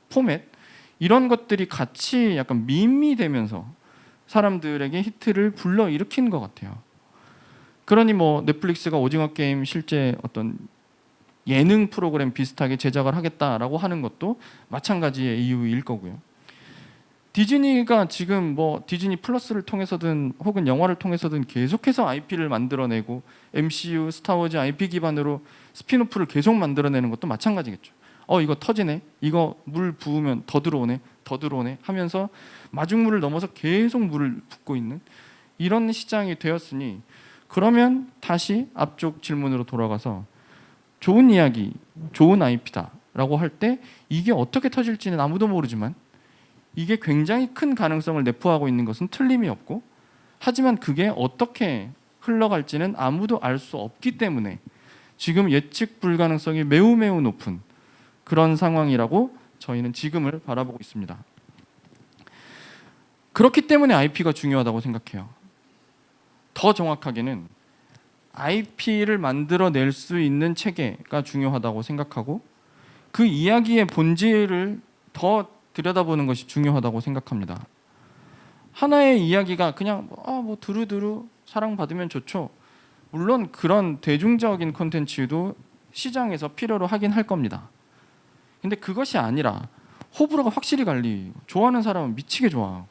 포맷 이런 것들이 같이 약간 밈이 되면서 사람들에게 히트를 불러일으킨 것 같아요. 그러니 뭐 넷플릭스가 오징어 게임 실제 어떤 예능 프로그램 비슷하게 제작을 하겠다라고 하는 것도 마찬가지의 이유일 거고요. 디즈니가 지금 뭐 디즈니 플러스를 통해서든 혹은 영화를 통해서든 계속해서 IP를 만들어내고 MCU, 스타워즈 IP 기반으로 스핀오프를 계속 만들어내는 것도 마찬가지겠죠. 이거 터지네, 이거 물 부으면 더 들어오네 하면서 마중물을 넘어서 계속 물을 붓고 있는 이런 시장이 되었으니, 그러면 다시 앞쪽 질문으로 돌아가서 좋은 이야기, 좋은 IP다 라고 할 때 이게 어떻게 터질지는 아무도 모르지만 이게 굉장히 큰 가능성을 내포하고 있는 것은 틀림이 없고, 하지만 그게 어떻게 흘러갈지는 아무도 알 수 없기 때문에 지금 예측 불가능성이 매우 매우 높은 그런 상황이라고 저희는 지금을 바라보고 있습니다. 그렇기 때문에 IP가 중요하다고 생각해요. 더 정확하게는 IP를 만들어낼 수 있는 체계가 중요하다고 생각하고 그 이야기의 본질을 더 들여다보는 것이 중요하다고 생각합니다. 하나의 이야기가 그냥 뭐 두루두루 사랑받으면 좋죠. 물론 그런 대중적인 콘텐츠도 시장에서 필요로 하긴 할 겁니다. 근데 그것이 아니라 호불호가 확실히 갈리고 좋아하는 사람은 미치게 좋아하고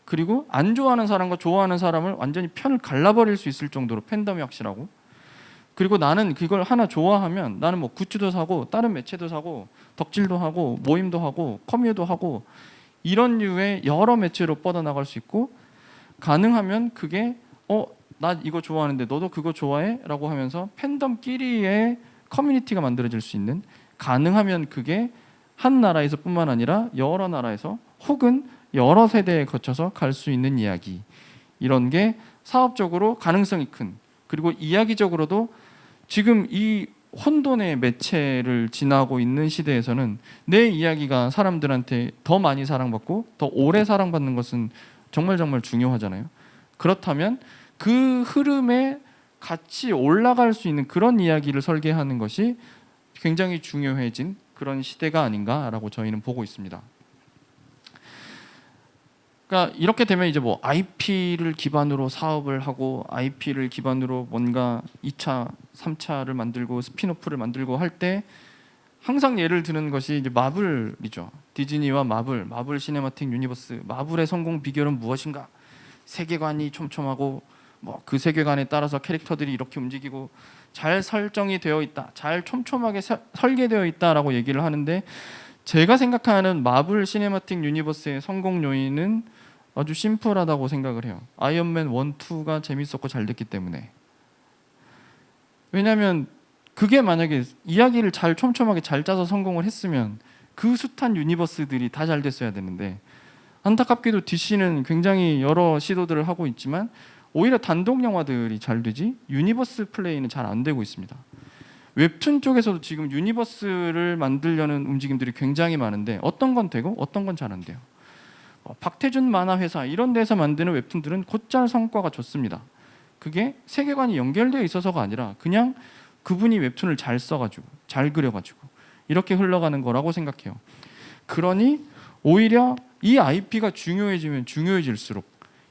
그리고 안 좋아하는 사람과 좋아하는 사람을 완전히 편을 갈라버릴 수 있을 정도로 팬덤이 확실하고 그리고 나는 그걸 하나 좋아하면 나는 뭐 굿즈도 사고 다른 매체도 사고 덕질도 하고 모임도 하고 커뮤도 하고 이런 류의 여러 매체로 뻗어나갈 수 있고 가능하면 그게 나 이거 좋아하는데 너도 그거 좋아해? 라고 하면서 팬덤끼리의 커뮤니티가 만들어질 수 있는 가능하면 그게 한 나라에서 뿐만 아니라 여러 나라에서 혹은 여러 세대에 거쳐서 갈 수 있는 이야기 이런 게 사업적으로 가능성이 큰 그리고 이야기적으로도 지금 이 혼돈의 매체를 지나고 있는 시대에서는 내 이야기가 사람들한테 더 많이 사랑받고 더 오래 사랑받는 것은 정말 정말 중요하잖아요. 그렇다면 그 흐름에 같이 올라갈 수 있는 그런 이야기를 설계하는 것이 굉장히 중요해진 그런 시대가 아닌가라고 저희는 보고 있습니다. 그러니까 이렇게 되면 이제 뭐 IP를 기반으로 사업을 하고 IP를 기반으로 뭔가 2차, 3차를 만들고 스핀오프를 만들고 할 때 항상 예를 드는 것이 이제 마블이죠. 디즈니와 마블 시네마틱 유니버스. 마블의 성공 비결은 무엇인가? 세계관이 촘촘하고 뭐 그 세계관에 따라서 캐릭터들이 이렇게 움직이고 잘 설정이 되어 있다. 잘 촘촘하게 설계되어 있다라고 얘기를 하는데 제가 생각하는 마블 시네마틱 유니버스의 성공 요인은 아주 심플하다고 생각을 해요. 아이언맨 1, 2가 재밌었고 잘 됐기 때문에. 왜냐하면 그게 만약에 이야기를 잘 촘촘하게 잘 짜서 성공을 했으면 그 숱한 유니버스들이 다 잘 됐어야 되는데 안타깝게도 DC는 굉장히 여러 시도들을 하고 있지만 오히려 단독 영화들이 잘 되지 유니버스 플레이는 잘 안 되고 있습니다. 웹툰 쪽에서도 지금 유니버스를 만들려는 움직임들이 굉장히 많은데 어떤 건 되고 어떤 건 잘 안 돼요. 박태준 만화회사 이런 데서 만드는 웹툰들은 곧잘 성과가 좋습니다. 그게 세계관이 연결되어 있어서가 아니라 그냥 그분이 웹툰을 잘 써가지고 잘 그려가지고 이렇게 흘러가는 거라고 생각해요. 그러니 오히려 이 IP가 중요해지면 중요해질수록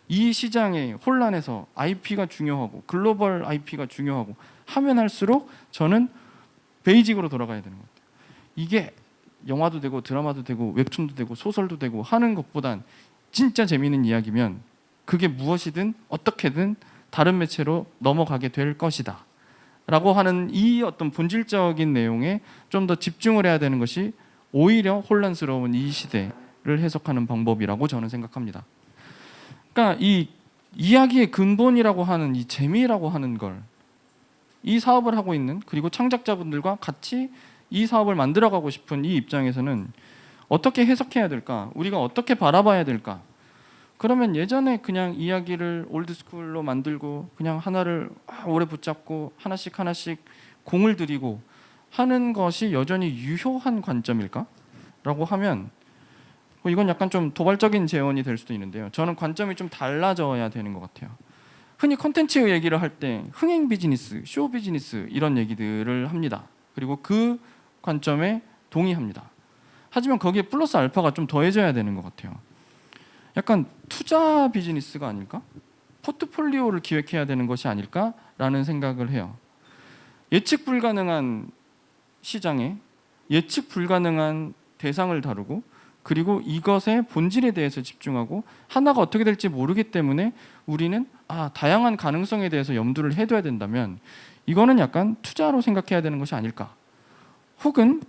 이 시장의 혼란에서 IP가 중요하고 글로벌 IP가 중요하고 하면 할수록 저는 베이직으로 돌아가야 되는 것 같아요. 이게 영화도 되고 드라마도 되고 웹툰도 되고 소설도 되고 하는 것보단 진짜 재미있는 이야기면 그게 무엇이든 어떻게든 다른 매체로 넘어가게 될 것이다 라고 하는 이 어떤 본질적인 내용에 좀 더 집중을 해야 되는 것이 오히려 혼란스러운 이 시대를 해석하는 방법이라고 저는 생각합니다. 그러니까 이 이야기의 근본이라고 하는 이 재미라고 하는 걸 이 사업을 하고 있는 그리고 창작자분들과 같이 이 사업을 만들어가고 싶은 이 입장에서는 어떻게 해석해야 될까? 우리가 어떻게 바라봐야 될까? 그러면 예전에 그냥 이야기를 올드스쿨로 만들고 그냥 하나를 오래 붙잡고 하나씩 공을 들이고 하는 것이 여전히 유효한 관점일까? 라고 하면 이건 약간 좀 도발적인 제언이 될 수도 있는데요. 저는 관점이 좀 달라져야 되는 것 같아요. 흔히 콘텐츠 얘기를 할 때 흥행 비즈니스, 쇼 비즈니스 이런 얘기들을 합니다. 그리고 그 관점에 동의합니다. 하지만 거기에 플러스 알파가 좀 더해져야 되는 것 같아요. 약간 투자 비즈니스가 아닐까? 포트폴리오를 기획해야 되는 것이 아닐까라는 생각을 해요. 예측 불가능한 시장에 예측 불가능한 대상을 다루고 그리고 이것의 본질에 대해서 집중하고 하나가 어떻게 될지 모르기 때문에 우리는 다양한 가능성에 대해서 염두를 해둬야 된다면 이거는 약간 투자로 생각해야 되는 것이 아닐까. 혹은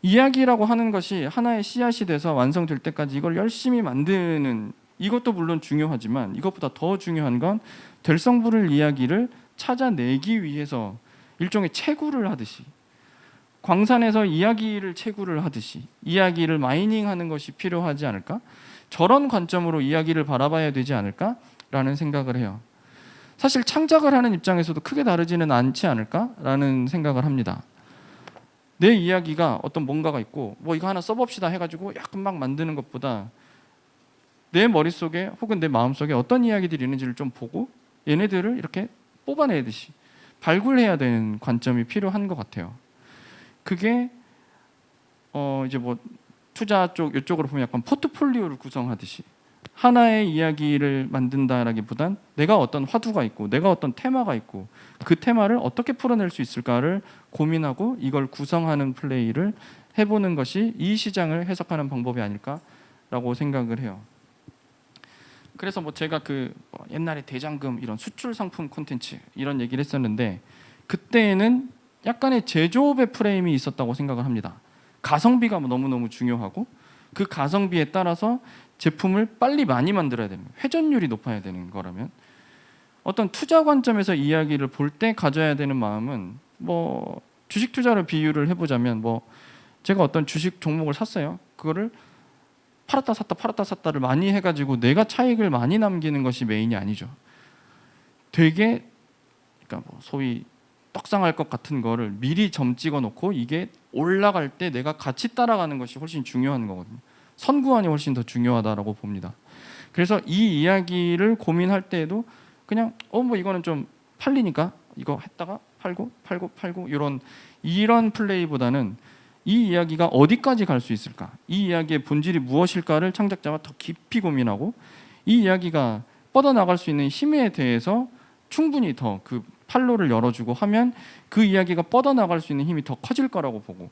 이야기라고 하는 것이 하나의 씨앗이 돼서 완성될 때까지 이걸 열심히 만드는 이것도 물론 중요하지만 이것보다 더 중요한 건 될성부를 이야기를 찾아내기 위해서 일종의 채굴을 하듯이 광산에서 이야기를 채굴을 하듯이 이야기를 마이닝하는 것이 필요하지 않을까? 저런 관점으로 이야기를 바라봐야 되지 않을까? 라는 생각을 해요. 사실 창작을 하는 입장에서도 크게 다르지는 않지 않을까라는 생각을 합니다. 내 이야기가 어떤 뭔가가 있고 뭐 이거 하나 써봅시다 해가지고 약간 막 만드는 것보다 내 머릿속에 혹은 내 마음속에 어떤 이야기들이 있는지를 좀 보고 얘네들을 이렇게 뽑아내듯이 발굴해야 되는 관점이 필요한 것 같아요. 그게 이제 뭐 투자 쪽 이쪽으로 보면 약간 포트폴리오를 구성하듯이 하나의 이야기를 만든다라기보단 내가 어떤 화두가 있고 내가 어떤 테마가 있고 그 테마를 어떻게 풀어낼 수 있을까를 고민하고 이걸 구성하는 플레이를 해보는 것이 이 시장을 해석하는 방법이 아닐까라고 생각을 해요. 그래서 뭐 제가 옛날에 대장금 이런 수출 상품 콘텐츠 이런 얘기를 했었는데 그때에는 약간의 제조업의 프레임이 있었다고 생각을 합니다. 가성비가 너무너무 중요하고 그 가성비에 따라서 제품을 빨리 많이 만들어야 되는 회전율이 높아야 되는 거라면 어떤 투자 관점에서 이야기를 볼 때 가져야 되는 마음은 뭐 주식 투자를 비유를 해보자면 뭐 제가 어떤 주식 종목을 샀어요. 그거를 팔았다 샀다 팔았다 샀다를 많이 해가지고 내가 차익을 많이 남기는 것이 메인이 아니죠. 되게 그러니까 뭐 소위 떡상할 것 같은 거를 미리 점 찍어 놓고 이게 올라갈 때 내가 같이 따라가는 것이 훨씬 중요한 거거든요. 선구안이 훨씬 더 중요하다라고 봅니다. 그래서 이 이야기를 고민할 때에도 그냥 뭐 이거는 좀 팔리니까 이거 했다가 팔고 이런 플레이보다는 이 이야기가 어디까지 갈 수 있을까? 이 이야기의 본질이 무엇일까를 창작자가 더 깊이 고민하고 이 이야기가 뻗어나갈 수 있는 힘에 대해서 충분히 더 그 판로를 열어주고 하면 그 이야기가 뻗어나갈 수 있는 힘이 더 커질 거라고 보고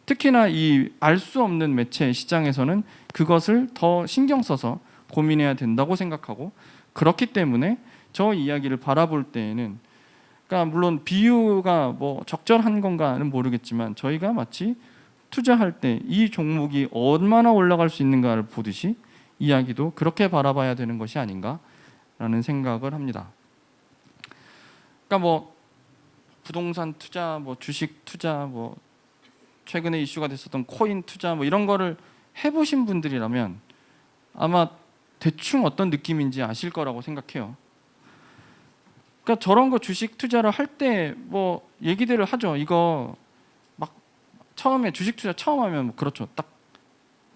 특히나 이 알 수 없는 매체 시장에서는 그것을 더 신경 써서 고민해야 된다고 생각하고 그렇기 때문에 저 이야기를 바라볼 때에는 그러니까 물론 비유가 뭐 적절한 건가는 모르겠지만 저희가 마치 투자할 때 이 종목이 얼마나 올라갈 수 있는가를 보듯이 이야기도 그렇게 바라봐야 되는 것이 아닌가라는 생각을 합니다. 그러니까 뭐 부동산 투자, 뭐 주식 투자, 뭐 최근에 이슈가 됐었던 코인 투자 뭐 이런 거를 해보신 분들이라면 아마 대충 어떤 느낌인지 아실 거라고 생각해요. 그러니까 저런 거 주식 투자를 할 때 뭐 얘기들을 하죠. 이거 막 처음에 주식 투자 처음 하면 뭐 그렇죠. 딱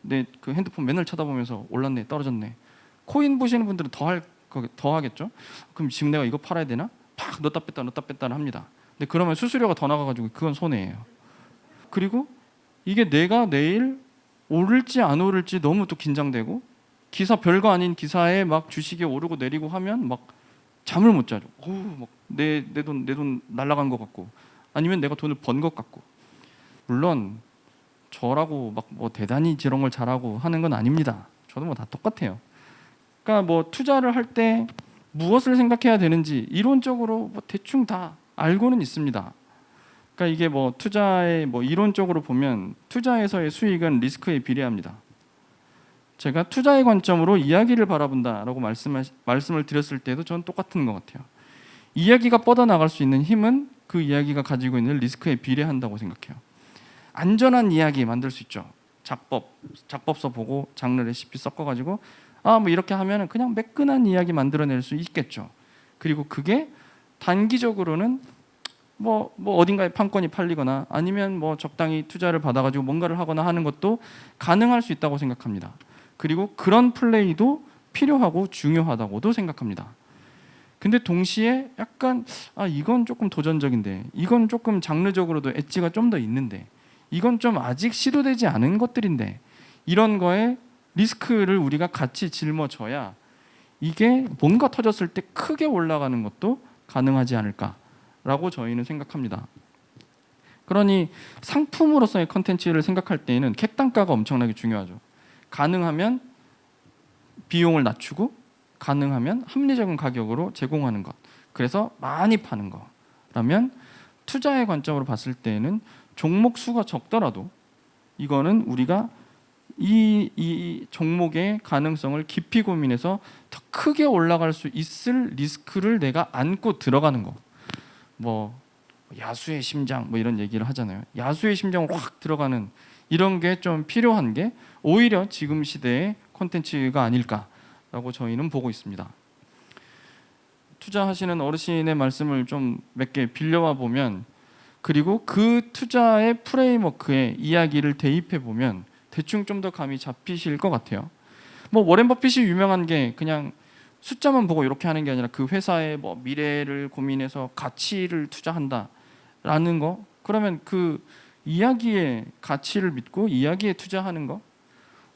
내 그 핸드폰 맨날 쳐다보면서 올랐네, 떨어졌네. 코인 보시는 분들은 더 하겠죠. 그럼 지금 내가 이거 팔아야 되나? 팍 넣었다 뺐다를 합니다. 근데 그러면 수수료가 더 나가가지고 그건 손해예요. 그리고 이게 내가 내일 오를지 안 오를지 너무 또 긴장되고 기사 별거 아닌 기사에 막 주식이 오르고 내리고 하면 막 잠을 못 자죠. 내 돈 날아간 것 같고 아니면 내가 돈을 번 것 같고 물론 저라고 막 뭐 대단히 저런 걸 잘하고 하는 건 아닙니다. 저도 뭐 다 똑같아요. 그러니까 뭐 투자를 할 때 무엇을 생각해야 되는지 이론적으로 뭐 대충 다 알고는 있습니다. 그러니까 이게 뭐 투자의 뭐 이론적으로 보면 투자에서의 수익은 리스크에 비례합니다. 제가 투자의 관점으로 이야기를 바라본다라고 말씀을 드렸을 때도 전 똑같은 것 같아요. 이야기가 뻗어나갈 수 있는 힘은 그 이야기가 가지고 있는 리스크에 비례한다고 생각해요. 안전한 이야기 만들 수 있죠. 작법서 보고 장르 레시피 섞어가지고 뭐 이렇게 하면은 그냥 매끈한 이야기 만들어낼 수 있겠죠. 그리고 그게 단기적으로는 뭐 어딘가에 판권이 팔리거나 아니면 뭐 적당히 투자를 받아가지고 뭔가를 하거나 하는 것도 가능할 수 있다고 생각합니다. 그리고 그런 플레이도 필요하고 중요하다고도 생각합니다. 근데 동시에 약간 이건 조금 도전적인데 이건 조금 장르적으로도 엣지가 좀 더 있는데 이건 좀 아직 시도되지 않은 것들인데 이런 거에 리스크를 우리가 같이 짊어져야 이게 뭔가 터졌을 때 크게 올라가는 것도 가능하지 않을까라고 저희는 생각합니다. 그러니 상품으로서의 컨텐츠를 생각할 때에는 객단가가 엄청나게 중요하죠. 가능하면 비용을 낮추고 가능하면 합리적인 가격으로 제공하는 것. 그래서 많이 파는 거라면 투자의 관점으로 봤을 때에는 종목 수가 적더라도 이거는 우리가 이 종목의 가능성을 깊이 고민해서 더 크게 올라갈 수 있을 리스크를 내가 안고 들어가는 거. 뭐 야수의 심장 뭐 이런 얘기를 하잖아요. 야수의 심장으로 확 들어가는 이런 게 좀 필요한 게 오히려 지금 시대의 콘텐츠가 아닐까라고 저희는 보고 있습니다. 투자하시는 어르신의 말씀을 좀 몇 개 빌려와 보면, 그리고 그 투자의 프레임워크에 이야기를 대입해 보면 대충 좀 더 감이 잡히실 것 같아요. 뭐 워렌 버핏이 유명한 게 그냥 숫자만 보고 이렇게 하는 게 아니라 그 회사의 뭐 미래를 고민해서 가치를 투자한다라는 거, 그러면 그 이야기의 가치를 믿고 이야기에 투자하는 거,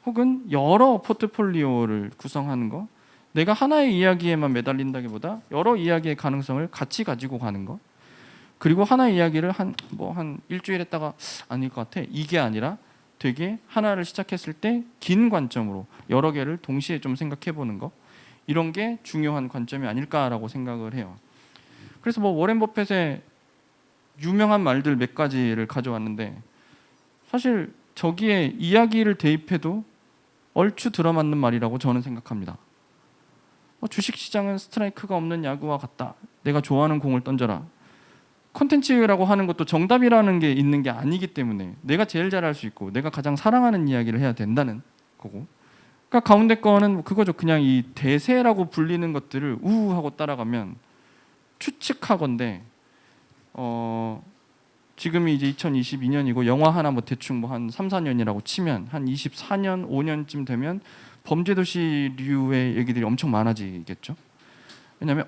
혹은 여러 포트폴리오를 구성하는 거, 내가 하나의 이야기에만 매달린다기보다 여러 이야기의 가능성을 같이 가지고 가는 거, 그리고 하나의 이야기를 한 일주일 했다가 아닐 것 같아, 이게 아니라 되게 하나를 시작했을 때 긴 관점으로 여러 개를 동시에 좀 생각해 보는 거, 이런 게 중요한 관점이 아닐까라고 생각을 해요. 그래서 뭐 워렌 버핏의 유명한 말들 몇 가지를 가져왔는데, 사실 저기에 이야기를 대입해도 얼추 들어맞는 말이라고 저는 생각합니다. 주식시장은 스트라이크가 없는 야구와 같다. 내가 좋아하는 공을 던져라. 콘텐츠라고 하는 것도 정답이라는 게 있는 게 아니기 때문에 내가 제일 잘할 수 있고 내가 가장 사랑하는 이야기를 해야 된다는 거고, 그러니까 가운데 거는 그거죠. 그냥 이 대세라고 불리는 것들을 우우하고 따라가면 추측하건데, 지금이 이제 2022년이고 영화 하나 뭐 대충 뭐 한 3, 4년이라고 치면 한 24년, 5년쯤 되면 범죄도시류의 얘기들이 엄청 많아지겠죠. 왜냐하면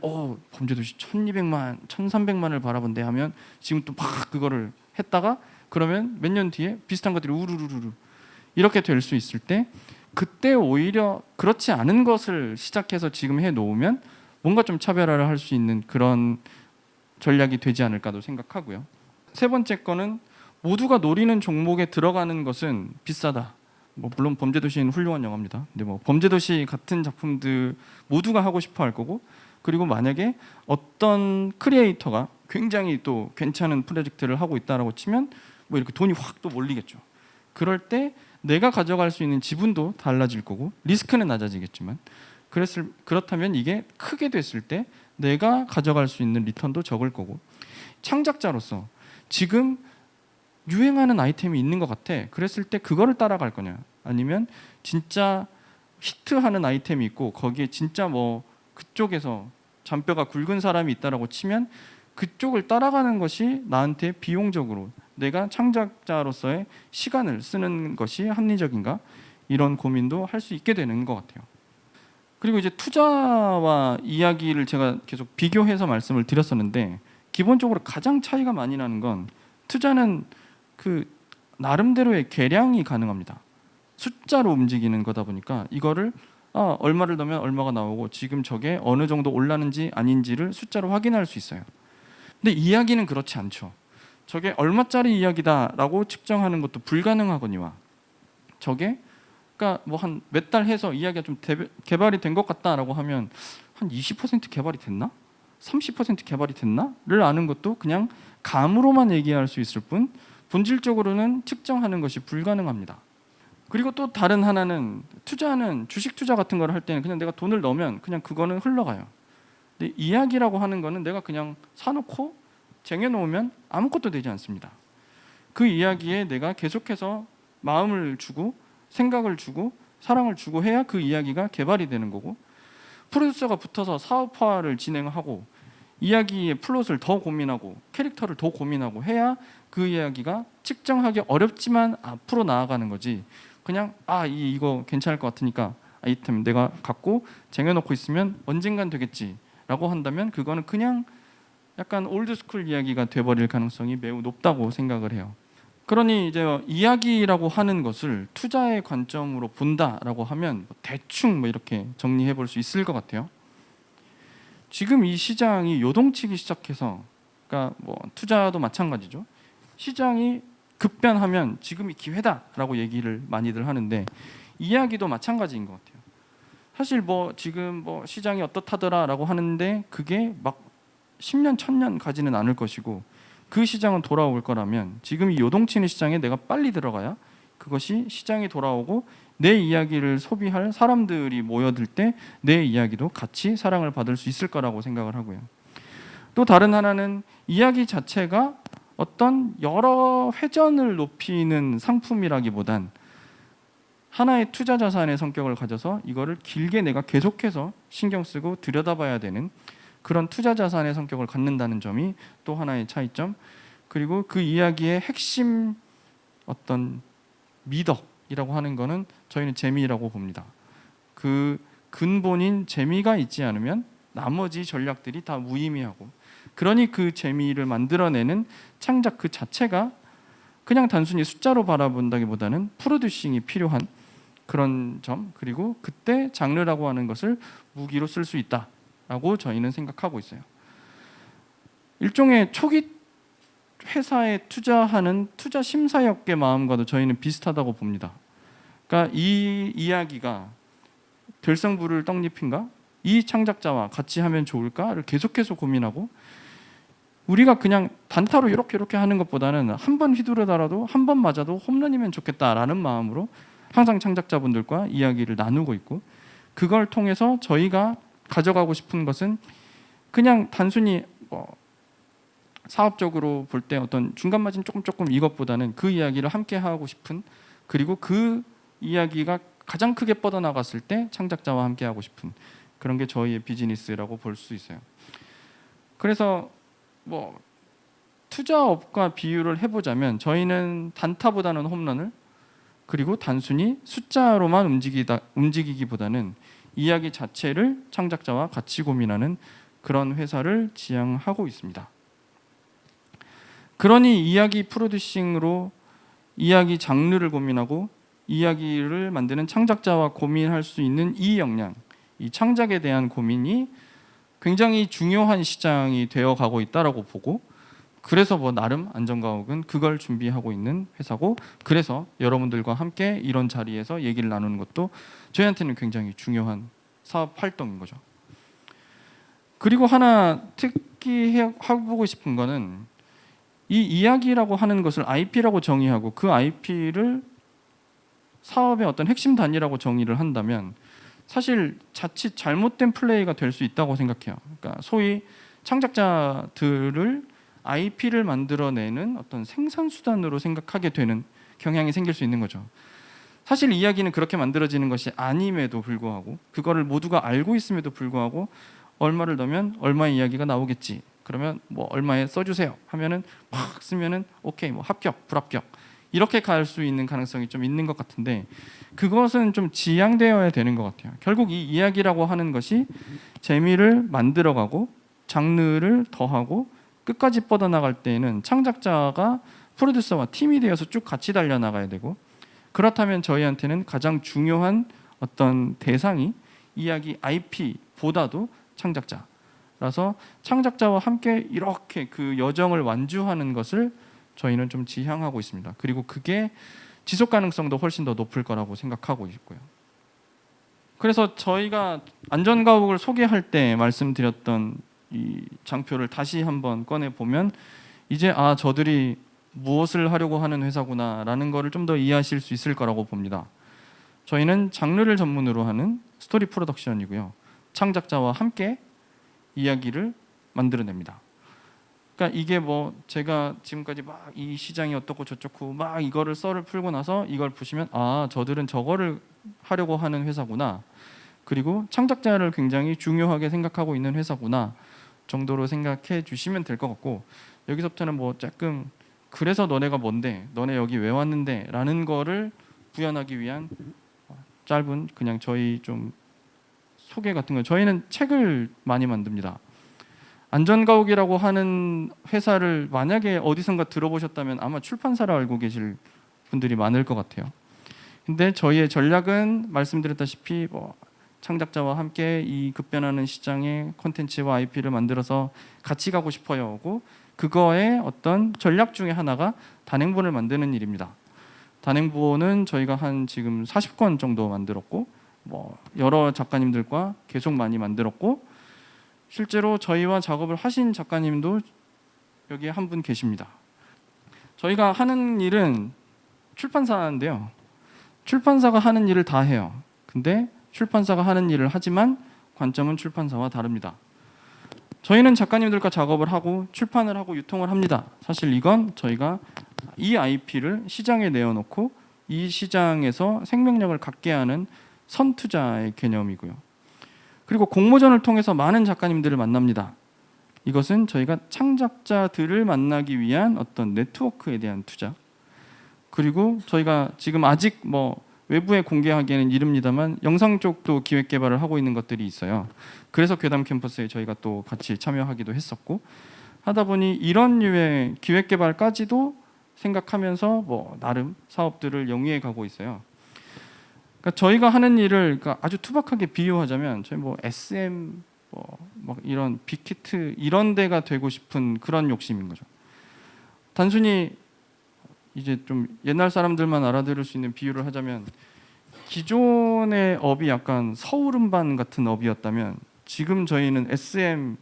범죄도시 1200만, 1300만을 바라본대 하면 지금 또 막 그거를 했다가 그러면 몇 년 뒤에 비슷한 것들이 우르르르 이렇게 될 수 있을 때, 그때 오히려 그렇지 않은 것을 시작해서 지금 해놓으면 뭔가 좀 차별화를 할 수 있는 그런 전략이 되지 않을까도 생각하고요. 세 번째 거는 모두가 노리는 종목에 들어가는 것은 비싸다. 뭐 물론 범죄도시는 훌륭한 영화입니다. 근데 뭐 범죄도시 같은 작품들 모두가 하고 싶어 할 거고, 그리고 만약에 어떤 크리에이터가 굉장히 또 괜찮은 프로젝트를 하고 있다라고 치면 뭐 이렇게 돈이 확 또 몰리겠죠. 그럴 때 내가 가져갈 수 있는 지분도 달라질 거고 리스크는 낮아지겠지만, 그렇다면 이게 크게 됐을 때 내가 가져갈 수 있는 리턴도 적을 거고, 창작자로서 지금 유행하는 아이템이 있는 것 같아. 그랬을 때 그거를 따라갈 거냐, 아니면 진짜 히트하는 아이템이 있고 거기에 진짜 뭐 그쪽에서 잔뼈가 굵은 사람이 있다라고 치면 그쪽을 따라가는 것이 나한테 비용적으로 내가 창작자로서의 시간을 쓰는 것이 합리적인가, 이런 고민도 할 수 있게 되는 것 같아요. 그리고 이제 투자와 이야기를 제가 계속 비교해서 말씀을 드렸었는데, 기본적으로 가장 차이가 많이 나는 건 투자는 그 나름대로의 계량이 가능합니다. 숫자로 움직이는 거다 보니까 이거를 얼마를 넣으면 얼마가 나오고 지금 저게 어느 정도 올랐는지 아닌지를 숫자로 확인할 수 있어요. 근데 이야기는 그렇지 않죠. 저게 얼마짜리 이야기다라고 측정하는 것도 불가능하거니와, 저게 그러니까 뭐 한 몇 달 해서 이야기가 좀 개발이 된 것 같다라고 하면 한 20% 개발이 됐나? 30% 개발이 됐나?를 아는 것도 그냥 감으로만 얘기할 수 있을 뿐 본질적으로는 측정하는 것이 불가능합니다. 그리고 또 다른 하나는, 투자는 주식 투자 같은 걸 할 때는 그냥 내가 돈을 넣으면 그냥 그거는 흘러가요. 근데 이야기라고 하는 거는 내가 그냥 사놓고 쟁여놓으면 아무것도 되지 않습니다. 그 이야기에 내가 계속해서 마음을 주고 생각을 주고 사랑을 주고 해야 그 이야기가 개발이 되는 거고, 프로듀서가 붙어서 사업화를 진행하고 이야기의 플롯을 더 고민하고 캐릭터를 더 고민하고 해야 그 이야기가 측정하기 어렵지만 앞으로 나아가는 거지, 그냥 이거 괜찮을 것 같으니까 아이템 내가 갖고 쟁여놓고 있으면 언젠간 되겠지라고 한다면 그거는 그냥 약간 올드스쿨 이야기가 돼버릴 가능성이 매우 높다고 생각을 해요. 그러니 이제 이야기라고 하는 것을 투자의 관점으로 본다라고 하면 대충 이렇게 정리해 볼 수 있을 것 같아요. 지금 이 시장이 요동치기 시작해서, 그러니까 뭐 투자도 마찬가지죠. 시장이 급변하면 지금이 기회다라고 얘기를 많이들 하는데, 이야기도 마찬가지인 것 같아요. 사실 뭐 지금 뭐 시장이 어떻다더라라고 하는데 그게 막 10년, 1000년 가지는 않을 것이고, 그 시장은 돌아올 거라면 지금 이 요동치는 시장에 내가 빨리 들어가야 그것이 시장이 돌아오고 내 이야기를 소비할 사람들이 모여들 때 내 이야기도 같이 사랑을 받을 수 있을 거라고 생각을 하고요. 또 다른 하나는 이야기 자체가 어떤 여러 회전을 높이는 상품이라기보단 하나의 투자 자산의 성격을 가져서 이거를 길게 내가 계속해서 신경 쓰고 들여다봐야 되는 그런 투자 자산의 성격을 갖는다는 점이 또 하나의 차이점. 그리고 그 이야기의 핵심 어떤 미덕이라고 하는 거는 저희는 재미라고 봅니다. 그 근본인 재미가 있지 않으면 나머지 전략들이 다 무의미하고, 그러니 그 재미를 만들어내는 창작 그 자체가 그냥 단순히 숫자로 바라본다기보다는 프로듀싱이 필요한 그런 점, 그리고 그때 장르라고 하는 것을 무기로 쓸 수 있다라고 저희는 생각하고 있어요. 일종의 초기 회사에 투자하는 투자 심사역의 마음과도 저희는 비슷하다고 봅니다. 그러니까 이 이야기가 될성부를 떡잎인가? 이 창작자와 같이 하면 좋을까를 계속해서 고민하고, 우리가 그냥 단타로 이렇게 하는 것보다는 한 번 휘두르더라도 한 번 맞아도 홈런이면 좋겠다라는 마음으로 항상 창작자분들과 이야기를 나누고 있고, 그걸 통해서 저희가 가져가고 싶은 것은 그냥 단순히 사업적으로 볼 때 어떤 중간 마진 조금 이것보다는 그 이야기를 함께 하고 싶은, 그리고 그 이야기가 가장 크게 뻗어나갔을 때 창작자와 함께 하고 싶은 그런 게 저희의 비즈니스라고 볼 수 있어요. 그래서 투자업과 비유를 해보자면 저희는 단타보다는 홈런을, 그리고 단순히 숫자로만 움직이기보다는 이야기 자체를 창작자와 같이 고민하는 그런 회사를 지향하고 있습니다. 그러니 이야기 프로듀싱으로 이야기 장르를 고민하고 이야기를 만드는 창작자와 고민할 수 있는 이 역량, 이 창작에 대한 고민이 굉장히 중요한 시장이 되어가고 있다라고 보고, 그래서 나름 안전가옥은 그걸 준비하고 있는 회사고, 그래서 여러분들과 함께 이런 자리에서 얘기를 나누는 것도 저희한테는 굉장히 중요한 사업 활동인 거죠. 그리고 하나 특히 해보고 싶은 거는, 이 이야기라고 하는 것을 IP라고 정의하고 그 IP를 사업의 어떤 핵심 단위라고 정의를 한다면 사실 자칫 잘못된 플레이가 될 수 있다고 생각해요. 그러니까 소위 창작자들을 IP를 만들어내는 어떤 생산수단으로 생각하게 되는 경향이 생길 수 있는 거죠. 사실 이야기는 그렇게 만들어지는 것이 아님에도 불구하고, 그거를 모두가 알고 있음에도 불구하고 얼마를 넣으면 얼마의 이야기가 나오겠지, 그러면 얼마에 써주세요 하면은 막 쓰면은 오케이, 합격, 불합격 이렇게 갈 수 있는 가능성이 좀 있는 것 같은데, 그것은 좀 지양되어야 되는 것 같아요. 결국 이 이야기라고 하는 것이 재미를 만들어가고 장르를 더하고 끝까지 뻗어나갈 때에는 창작자가 프로듀서와 팀이 되어서 쭉 같이 달려나가야 되고, 그렇다면 저희한테는 가장 중요한 어떤 대상이 이야기 IP보다도 창작자라서 창작자와 함께 이렇게 그 여정을 완주하는 것을 저희는 좀 지향하고 있습니다. 그리고 그게 지속 가능성도 훨씬 더 높을 거라고 생각하고 있고요. 그래서 저희가 안전가옥을 소개할 때 말씀드렸던 이 장표를 다시 한번 꺼내 보면 이제 저들이 무엇을 하려고 하는 회사구나라는 거를 좀 더 이해하실 수 있을 거라고 봅니다. 저희는 장르를 전문으로 하는 스토리 프로덕션이고요. 창작자와 함께 이야기를 만들어냅니다. 그러니까 이게 제가 지금까지 막 이 시장이 어떻고 저쩌고 막 이거를 썰을 풀고 나서 이걸 보시면 저들은 저거를 하려고 하는 회사구나, 그리고 창작자를 굉장히 중요하게 생각하고 있는 회사구나 정도로 생각해 주시면 될 것 같고, 여기서부터는 조금 그래서 너네가 뭔데, 너네 여기 왜 왔는데 라는 거를 구현하기 위한 짧은 그냥 저희 좀 소개 같은 거. 저희는 책을 많이 만듭니다. 안전가옥이라고 하는 회사를 만약에 어디선가 들어보셨다면 아마 출판사를 알고 계실 분들이 많을 것 같아요. 근데 저희의 전략은 말씀드렸다시피 창작자와 함께 이 급변하는 시장의 콘텐츠와 IP를 만들어서 같이 가고 싶어요고, 그거의 어떤 전략 중에 하나가 단행본을 만드는 일입니다. 단행본은 저희가 한 지금 40권 정도 만들었고, 여러 작가님들과 계속 많이 만들었고, 실제로 저희와 작업을 하신 작가님도 여기에 한 분 계십니다. 저희가 하는 일은 출판사인데요. 출판사가 하는 일을 다 해요. 근데 출판사가 하는 일을 하지만 관점은 출판사와 다릅니다. 저희는 작가님들과 작업을 하고 출판을 하고 유통을 합니다. 사실 이건 저희가 이 IP를 시장에 내어놓고 이 시장에서 생명력을 갖게 하는 선투자의 개념이고요. 그리고 공모전을 통해서 많은 작가님들을 만납니다. 이것은 저희가 창작자들을 만나기 위한 어떤 네트워크에 대한 투자. 그리고 저희가 지금 아직 뭐 외부에 공개하기에는 이릅니다만 영상 쪽도 기획 개발을 하고 있는 것들이 있어요. 그래서 괴담 캠퍼스에 저희가 또 같이 참여하기도 했었고, 하다 보니 이런 류의 기획 개발까지도 생각하면서 뭐 나름 사업들을 영위해 가고 있어요. 그러니까 저희가 하는 일을 그러니까 아주 투박하게 비유하자면 저희 뭐 SM 뭐 이런 빅히트 이런 데가 되고 싶은 그런 욕심인 거죠. 단순히 이제 좀 옛날 사람들만 알아들을 수 있는 비유를 하자면, 기존의 업이 약간 서울음반 같은 업이었다면 지금 저희는 SM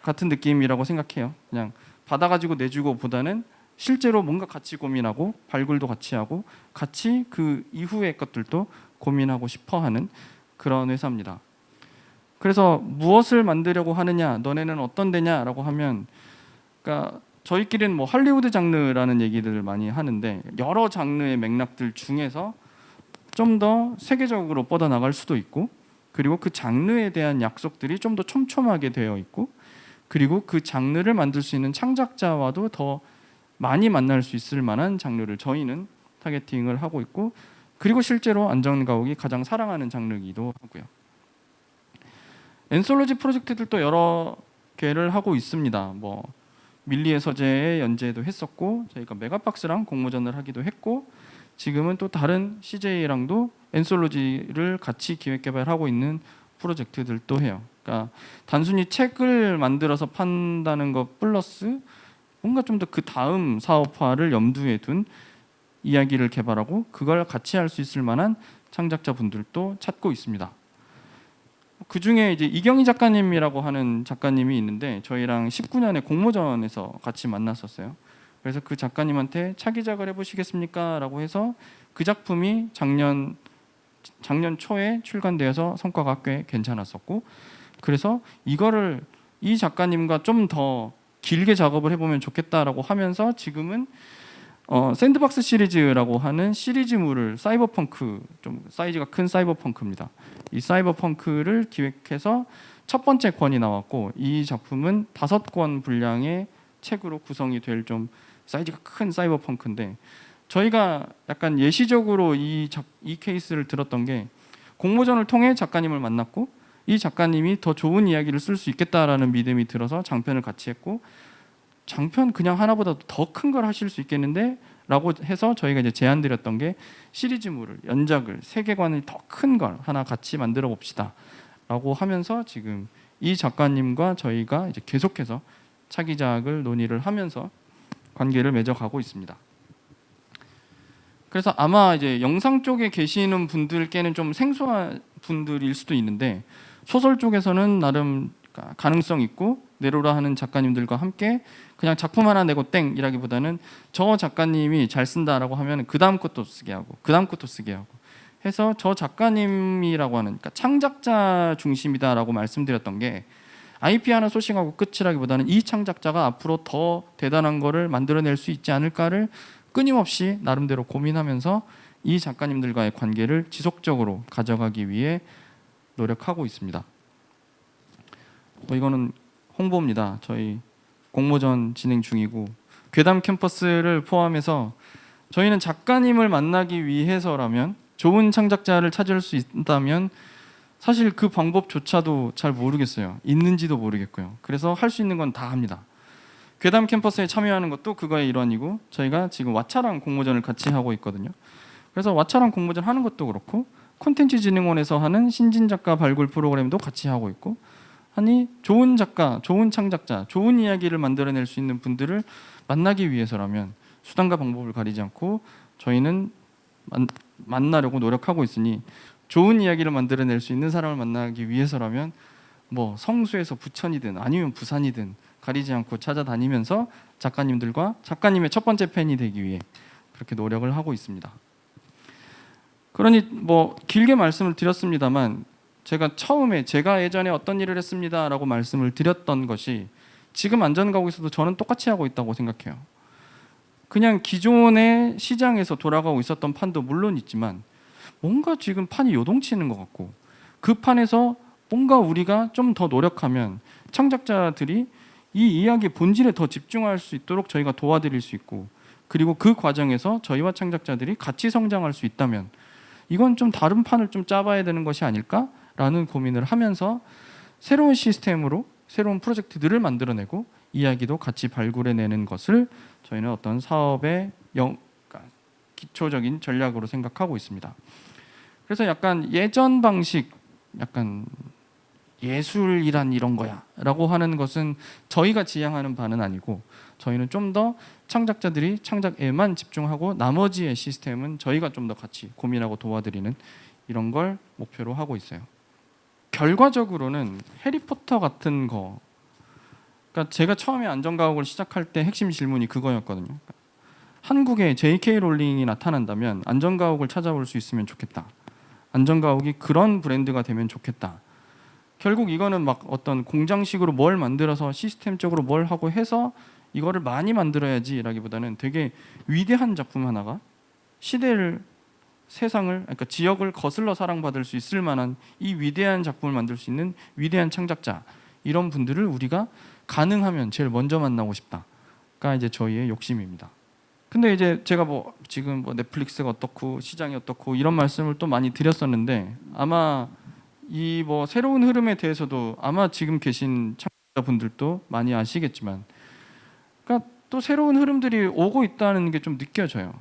같은 느낌이라고 생각해요. 그냥 받아가지고 내주고 보다는 실제로 뭔가 같이 고민하고 발굴도 같이 하고 같이 그 이후의 것들도 고민하고 싶어하는 그런 회사입니다. 그래서 무엇을 만들려고 하느냐, 너네는 어떤 데냐라고 하면, 그러니까 저희끼리는 뭐 할리우드 장르라는 얘기들을 많이 하는데 여러 장르의 맥락들 중에서 좀 더 세계적으로 뻗어나갈 수도 있고, 그리고 그 장르에 대한 약속들이 좀 더 촘촘하게 되어 있고, 그리고 그 장르를 만들 수 있는 창작자와도 더 많이 만날 수 있을 만한 장르를 저희는 타겟팅을 하고 있고, 그리고 실제로 안전가옥이 가장 사랑하는 장르이기도 하고요. 엔솔로지 프로젝트들도 여러 개를 하고 있습니다. 뭐 밀리의 서재에 연재도 했었고, 저희가 메가박스랑 공모전을 하기도 했고, 지금은 또 다른 CJ랑도 엔솔로지를 같이 기획 개발하고 있는 프로젝트들도 해요. 그러니까 단순히 책을 만들어서 판다는 것 플러스 뭔가 좀 더 그 다음 사업화를 염두에 둔 이야기를 개발하고 그걸 같이 할 수 있을 만한 창작자분들도 찾고 있습니다. 그 중에 이제 이경희 작가님이라고 하는 작가님이 있는데 저희랑 19년에 공모전에서 같이 만났었어요. 그래서 그 작가님한테 차기작을 해보시겠습니까? 라고 해서 그 작품이 작년 초에 출간되어서 성과가 꽤 괜찮았었고, 그래서 이거를 이 작가님과 좀 더 길게 작업을 해보면 좋겠다라고 하면서 지금은 샌드박스 시리즈라고 하는 시리즈물을, 사이버펑크, 좀 사이즈가 큰 사이버펑크입니다. 이 사이버펑크를 기획해서 첫 번째 권이 나왔고, 이 작품은 5권 분량의 책으로 구성이 될 좀 사이즈가 큰 사이버펑크인데, 저희가 약간 예시적으로 이 케이스를 들었던 게, 공모전을 통해 작가님을 만났고 이 작가님이 더 좋은 이야기를 쓸 수 있겠다라는 믿음이 들어서 장편을 같이 했고, 장편 그냥 하나보다 더 큰 걸 하실 수 있겠는데? 라고 해서 저희가 이제 제안 드렸던 게, 시리즈물을, 연작을, 세계관을 더 큰 걸 하나 같이 만들어 봅시다 라고 하면서 지금 이 작가님과 저희가 이제 계속해서 차기작을 논의를 하면서 관계를 맺어가고 있습니다. 그래서 아마 이제 영상 쪽에 계시는 분들께는 좀 생소한 분들일 수도 있는데, 소설 쪽에서는 나름 가능성 있고 내로라 하는 작가님들과 함께 그냥 작품 하나 내고 땡이라기보다는 저 작가님이 잘 쓴다라고 하면 그 다음 것도 쓰게 하고 그 다음 것도 쓰게 하고 해서 저 작가님이라고 하는, 그러니까 창작자 중심이다라고 말씀드렸던 게, IP 하나 소싱하고 끝이라기보다는 이 창작자가 앞으로 더 대단한 거를 만들어낼 수 있지 않을까를 끊임없이 나름대로 고민하면서 이 작가님들과의 관계를 지속적으로 가져가기 위해 노력하고 있습니다. 이거는 홍보입니다. 저희 공모전 진행 중이고, 괴담 캠퍼스를 포함해서 저희는 작가님을 만나기 위해서라면, 좋은 창작자를 찾을 수 있다면 사실 그 방법조차도 잘 모르겠어요. 있는지도 모르겠고요. 그래서 할 수 있는 건 다 합니다. 괴담 캠퍼스에 참여하는 것도 그거의 일환이고, 저희가 지금 왓챠랑 공모전을 같이 하고 있거든요. 그래서 왓챠랑 공모전 하는 것도 그렇고, 콘텐츠진흥원에서 하는 신진작가 발굴 프로그램도 같이 하고 있고 하니, 좋은 작가, 좋은 창작자, 좋은 이야기를 만들어낼 수 있는 분들을 만나기 위해서라면 수단과 방법을 가리지 않고 저희는 만나려고 노력하고 있으니, 좋은 이야기를 만들어낼 수 있는 사람을 만나기 위해서라면 뭐 성수에서 부천이든 아니면 부산이든 가리지 않고 찾아다니면서 작가님들과 작가님의 첫 번째 팬이 되기 위해 그렇게 노력을 하고 있습니다. 그러니 뭐 길게 말씀을 드렸습니다만, 제가 예전에 어떤 일을 했습니다라고 말씀을 드렸던 것이 지금 안전가옥에서도 저는 똑같이 하고 있다고 생각해요. 그냥 기존의 시장에서 돌아가고 있었던 판도 물론 있지만, 뭔가 지금 판이 요동치는 것 같고, 그 판에서 뭔가 우리가 좀 더 노력하면 창작자들이 이 이야기 본질에 더 집중할 수 있도록 저희가 도와드릴 수 있고, 그리고 그 과정에서 저희와 창작자들이 같이 성장할 수 있다면 이건 좀 다른 판을 좀 짜봐야 되는 것이 아닐까라는 고민을 하면서 새로운 시스템으로 새로운 프로젝트들을 만들어내고 이야기도 같이 발굴해내는 것을 저희는 어떤 사업의 기초적인 전략으로 생각하고 있습니다. 그래서 약간 예전 방식, 약간 예술이란 이런 거야 라고 하는 것은 저희가 지향하는 바는 아니고, 저희는 좀 더 창작자들이 창작에만 집중하고 나머지의 시스템은 저희가 좀 더 같이 고민하고 도와드리는 이런 걸 목표로 하고 있어요. 결과적으로는 해리포터 같은 거, 그러니까 제가 처음에 안전가옥을 시작할 때 핵심 질문이 그거였거든요. 한국에 J.K. 롤링이 나타난다면 안전가옥을 찾아볼 수 있으면 좋겠다. 안전가옥이 그런 브랜드가 되면 좋겠다. 결국 이거는 막 어떤 공장식으로 뭘 만들어서 시스템적으로 뭘 하고 해서 이거를 많이 만들어야지라기보다는 되게 위대한 작품 하나가 시대를, 세상을, 그러니까 지역을 거슬러 사랑받을 수 있을 만한 이 위대한 작품을 만들 수 있는 위대한 창작자, 이런 분들을 우리가 가능하면 제일 먼저 만나고 싶다가 이제 저희의 욕심입니다. 근데 이제 제가 뭐 지금 뭐 넷플릭스가 어떻고 시장이 어떻고 이런 말씀을 또 많이 드렸었는데, 아마 이 뭐 새로운 흐름에 대해서도 아마 지금 계신 창작자분들도 많이 아시겠지만, 그러니까 또 새로운 흐름들이 오고 있다는 게 좀 느껴져요.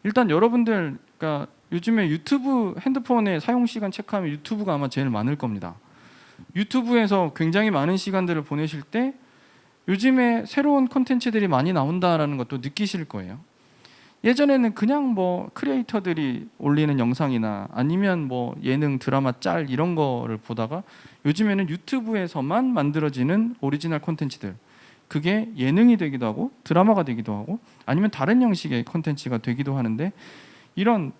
일단 여러분들, 그러니까 요즘에 유튜브, 핸드폰에 사용 시간 체크하면 유튜브가 아마 제일 많을 겁니다. 유튜브에서 굉장히 많은 시간들을 보내실 때 요즘에 새로운 콘텐츠들이 많이 나온다라는 것도 느끼실 거예요. 예전에는 그냥 뭐 크리에이터들이 올리는 영상이나 아니면 뭐 예능, 드라마, 짤 이런 거를 보다가 요즘에는 유튜브에서만 만들어지는 오리지널 콘텐츠들, 그게 예능이 되기도 하고 드라마가 되기도 하고 아니면 다른 형식의 콘텐츠가 되기도 하는데, 이런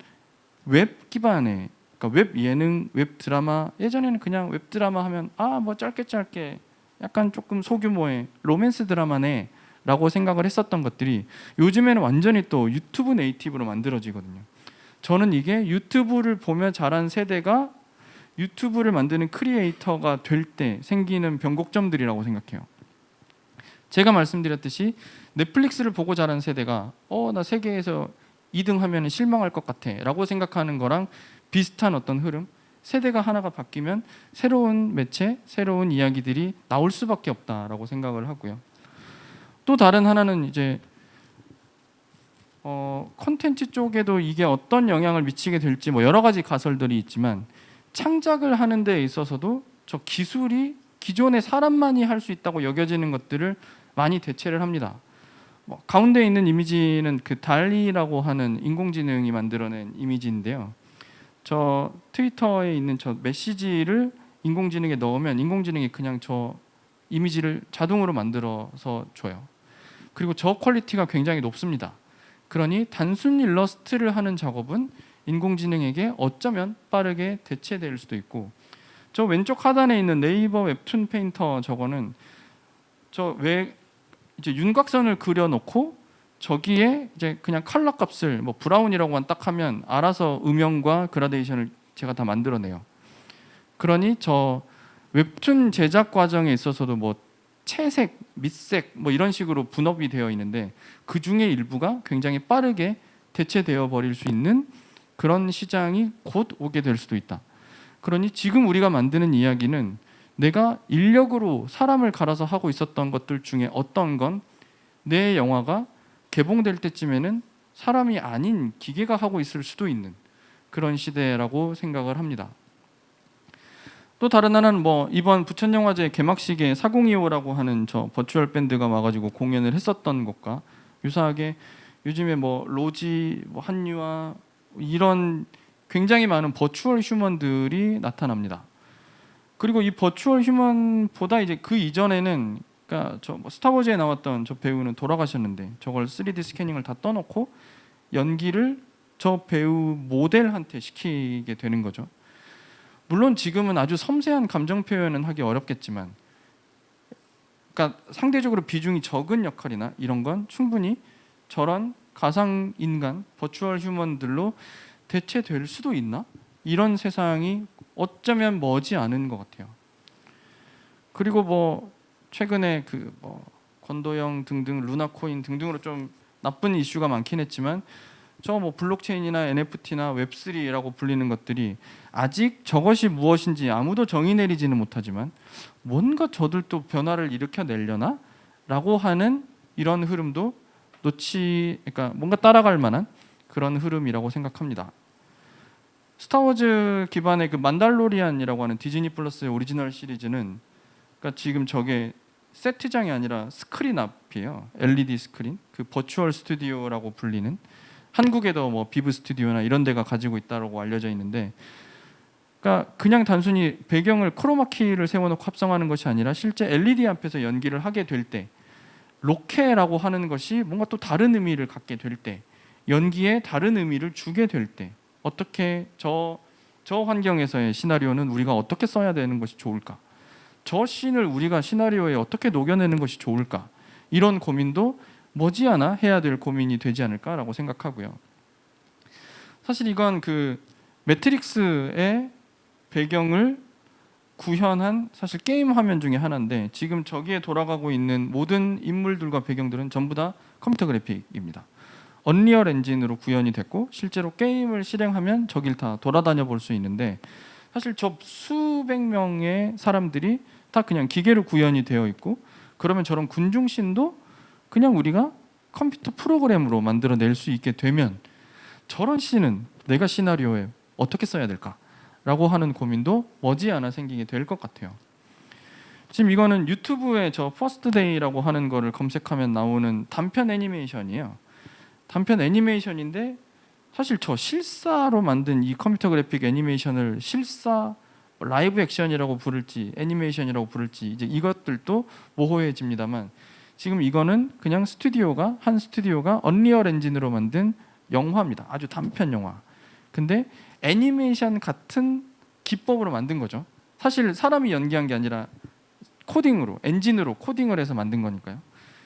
웹 기반의, 그러니까 웹 예능, 웹 드라마, 예전에는 그냥 웹 드라마 하면 아 뭐 짧게 약간 조금 소규모의 로맨스 드라마네 라고 생각을 했었던 것들이 요즘에는 완전히 또 유튜브 네이티브로 만들어지거든요. 저는 이게 유튜브를 보며 자란 세대가 유튜브를 만드는 크리에이터가 될 때 생기는 변곡점들이라고 생각해요. 제가 말씀드렸듯이 넷플릭스를 보고 자란 세대가 나 세계에서 2등 하면 실망할 것 같아 라고 생각하는 거랑 비슷한 어떤 흐름, 세대가 하나가 바뀌면 새로운 매체, 새로운 이야기들이 나올 수밖에 없다라고 생각을 하고요. 또 다른 하나는 이제 콘텐츠 쪽에도 이게 어떤 영향을 미치게 될지 뭐 여러 가지 가설들이 있지만, 창작을 하는 데 있어서도 저 기술이 기존의 사람만이 할 수 있다고 여겨지는 것들을 많이 대체를 합니다. 뭐 가운데 있는 이미지는 그 달리라고 하는 인공지능이 만들어낸 이미지인데요. 저 트위터에 있는 저 메시지를 인공지능에 넣으면 인공지능이 그냥 저 이미지를 자동으로 만들어서 줘요. 그리고 저 퀄리티가 굉장히 높습니다. 그러니 단순 일러스트를 하는 작업은 인공지능에게 어쩌면 빠르게 대체될 수도 있고, 저 왼쪽 하단에 있는 네이버 웹툰 페인터, 저거는 저 왜 이제 윤곽선을 그려놓고 저기에 이제 그냥 컬러 값을 뭐 브라운이라고만 딱 하면 알아서 음영과 그라데이션을 제가 다 만들어내요. 그러니 저 웹툰 제작 과정에 있어서도 뭐 채색, 밑색 뭐 이런 식으로 분업이 되어 있는데 그 중에 일부가 굉장히 빠르게 대체되어 버릴 수 있는 그런 시장이 곧 오게 될 수도 있다. 그러니 지금 우리가 만드는 이야기는 내가 인력으로 사람을 갈아서 하고 있었던 것들 중에 어떤 건 내 영화가 개봉될 때쯤에는 사람이 아닌 기계가 하고 있을 수도 있는 그런 시대라고 생각을 합니다. 또 다른 하나는 뭐 이번 부천영화제 개막식에 4025라고 하는 저 버추얼 밴드가 와가지고 공연을 했었던 것과 유사하게 요즘에 뭐 로지, 뭐 한유아 이런 굉장히 많은 버추얼 휴먼들이 나타납니다. 그리고 이 버추얼 휴먼보다 이제 그 이전에는, 그러니까 저 뭐 스타워즈에 나왔던 저 배우는 돌아가셨는데 저걸 3D 스캐닝을 다 떠놓고 연기를 저 배우 모델한테 시키게 되는 거죠. 물론 지금은 아주 섬세한 감정 표현은 하기 어렵겠지만, 그러니까 상대적으로 비중이 적은 역할이나 이런 건 충분히 저런 가상 인간, 버추얼 휴먼들로 대체될 수도 있나? 이런 세상이 어쩌면 머지 않은 것 같아요. 그리고 뭐 최근에 그 뭐 권도영 등등 루나코인 등등으로 좀 나쁜 이슈가 많긴 했지만 저 뭐 블록체인이나 NFT나 웹3라고 불리는 것들이 아직 저것이 무엇인지 아무도 정의 내리지는 못하지만 뭔가 저들도 변화를 일으켜내려나? 라고 하는 이런 흐름도 그러니까 뭔가 따라갈 만한 그런 흐름이라고 생각합니다. 스타워즈 기반의 그 만달로리안이라고 하는 디즈니 플러스의 오리지널 시리즈는 그러니까 지금 저게 세트장이 아니라 스크린 앞이에요. LED 스크린. 그 버추얼 스튜디오라고 불리는 한국에도 뭐 비브 스튜디오나 이런 데가 가지고 있다고 알려져 있는데 그러니까 그냥 단순히 배경을 크로마키를 세워놓고 합성하는 것이 아니라 실제 LED 앞에서 연기를 하게 될 때 로케라고 하는 것이 뭔가 또 다른 의미를 갖게 될 때 연기에 다른 의미를 주게 될 때 어떻게 저 환경에서의 시나리오는 우리가 어떻게 써야 되는 것이 좋을까? 저 씬을 우리가 시나리오에 어떻게 녹여내는 것이 좋을까? 이런 고민도 머지않아 해야 될 고민이 되지 않을까라고 생각하고요. 사실 이건 그 매트릭스의 배경을 구현한 사실 게임 화면 중에 하나인데 지금 저기에 돌아가고 있는 모든 인물들과 배경들은 전부 다 컴퓨터 그래픽입니다. 언리얼 엔진으로 구현이 됐고 실제로 게임을 실행하면 저길 다 돌아다녀 볼 수 있는데 사실 저 수백 명의 사람들이 다 그냥 기계로 구현이 되어 있고 그러면 저런 군중신도 그냥 우리가 컴퓨터 프로그램으로 만들어낼 수 있게 되면 저런 씬은 내가 시나리오에 어떻게 써야 될까라고 하는 고민도 머지않아 생기게 될 것 같아요. 지금 이거는 유튜브에 저 퍼스트데이라고 하는 거를 검색하면 나오는 단편 애니메이션이에요. 단편 애니메이션인데 사실 저 실사로 만든 이 컴퓨터 그래픽 애니메이션을 실사 라이브 액션이라고 부를지 애니메이션이라고 부를지 이제 이것들도 모호해집니다만 지금 이거는 그냥 한 스튜디오가 언리얼 엔진으로 만든 영화입니다. 아주 단편 영화. 근데 애니메이션 같은 기법으로 만든 거죠. 사실 사람이 연기한 게 아니라 엔진으로 코딩을 해서 만든 거니까요.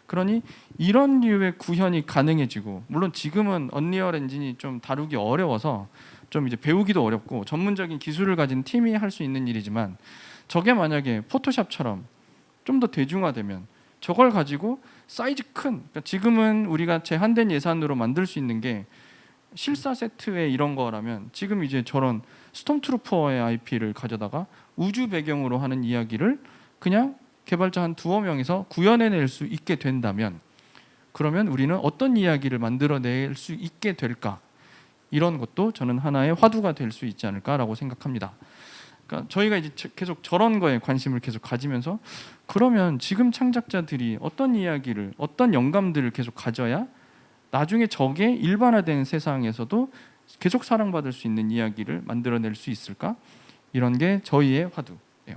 그러니 이런 류의 구현이 가능해지고 물론 지금은 언리얼 엔진이 좀 다루기 어려워서 좀 이제 배우기도 어렵고 전문적인 기술을 가진 팀이 할 수 있는 일이지만 저게 만약에 포토샵처럼 좀 더 대중화되면 저걸 가지고 사이즈 그러니까 지금은 우리가 제한된 예산으로 만들 수 있는 게 실사 세트에 이런 거라면 지금 이제 저런 스톰트루퍼의 IP를 가져다가 우주 배경으로 하는 이야기를 그냥 개발자 한 두어 명이서 구현해낼 수 있게 된다면 그러면 우리는 어떤 이야기를 만들어낼 수 있게 될까? 이런 것도 저는 하나의 화두가 될 수 있지 않을까라고 생각합니다. 그러니까 저희가 이제 계속 저런 거에 관심을 계속 가지면서 그러면 지금 창작자들이 어떤 이야기를 어떤 영감들을 계속 가져야 나중에 저게 일반화된 세상에서도 계속 사랑받을 수 있는 이야기를 만들어낼 수 있을까? 이런 게 저희의 화두예요.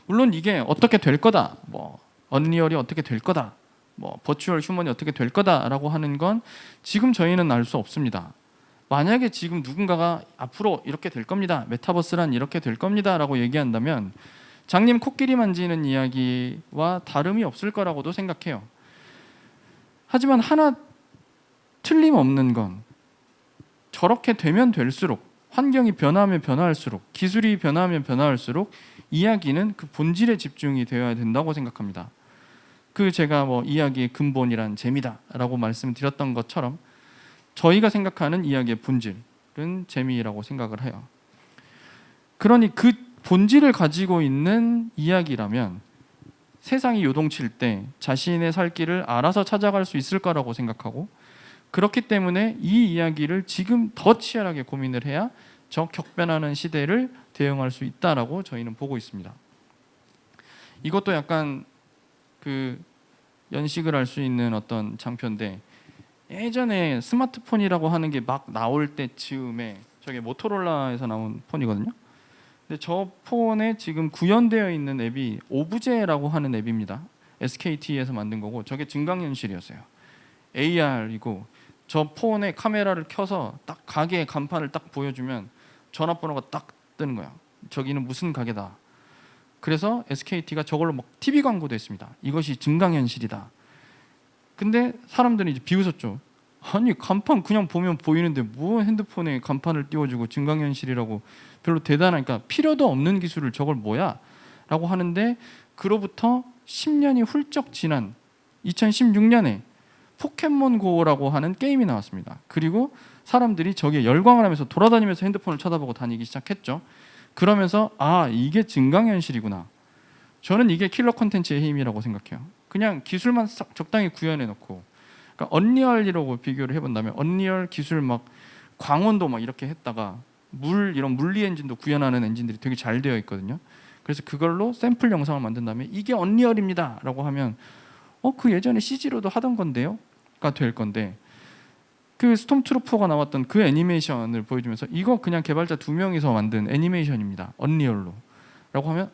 물론 이게 어떻게 될 거다, 뭐 언리얼이 어떻게 될 거다, 뭐 버추얼 휴먼이 어떻게 될 거다라고 하는 건 지금 저희는 알 수 없습니다. 만약에 지금 누군가가 앞으로 이렇게 될 겁니다, 메타버스란 이렇게 될 겁니다라고 얘기한다면 장님 코끼리 만지는 이야기와 다름이 없을 거라고도 생각해요. 하지만 하나 틀림없는 건 저렇게 되면 될수록 환경이 변하면 변화할수록 기술이 변하면 변화할수록 이야기는 그 본질에 집중이 되어야 된다고 생각합니다. 그 제가 뭐 이야기의 근본이란 재미다라고 말씀드렸던 것처럼 저희가 생각하는 이야기의 본질은 재미라고 생각을 해요. 그러니 그 본질을 가지고 있는 이야기라면 세상이 요동칠 때 자신의 살 길을 알아서 찾아갈 수 있을 거라고 생각하고 그렇기 때문에 이 이야기를 지금 더 치열하게 고민을 해야 저 격변하는 시대를 대응할 수 있다라고 저희는 보고 있습니다. 이것도 약간 그 연식을 알 수 있는 어떤 장표인데 예전에 스마트폰이라고 하는 게 막 나올 때 즈음에 저게 모토로라에서 나온 폰이거든요. 근데 저 폰에 지금 구현되어 있는 앱이 오브제라고 하는 앱입니다. SKT에서 만든 거고 저게 증강현실이었어요. AR이고 저 폰에 카메라를 켜서 딱 가게 간판을 딱 보여주면 전화번호가 딱 뜨는 거야. 저기는 무슨 가게다. 그래서 SKT가 저걸로 막 TV 광고도 했습니다. 이것이 증강현실이다. 근데 사람들이 이제 비웃었죠. 아니 간판 그냥 보면 보이는데 뭐 핸드폰에 간판을 띄워주고 증강현실이라고 별로 대단하니까 필요도 없는 기술을 저걸 뭐야? 라고 하는데 그로부터 10년이 훌쩍 지난 2016년에 포켓몬고라고 하는 게임이 나왔습니다. 그리고 사람들이 저기에 열광을 하면서 돌아다니면서 핸드폰을 쳐다보고 다니기 시작했죠. 그러면서 이게 증강현실이구나. 저는 이게 킬러 콘텐츠의 힘이라고 생각해요. 그냥 기술만 적당히 구현해 놓고, 그러니까 언리얼이라고 비교를 해본다면 언리얼 기술 막 광원도 막 이렇게 했다가 이런 물리 엔진도 구현하는 엔진들이 되게 잘 되어 있거든요. 그래서 그걸로 샘플 영상을 만든 다음에 이게 언리얼입니다 라고 하면 그 예전에 CG로도 하던 건데요?가 될 건데, 그 스톰트루퍼가 나왔던 그 애니메이션을 보여주면서 이거 그냥 개발자 2명이서 만든 애니메이션입니다. 언리얼로 라고 하면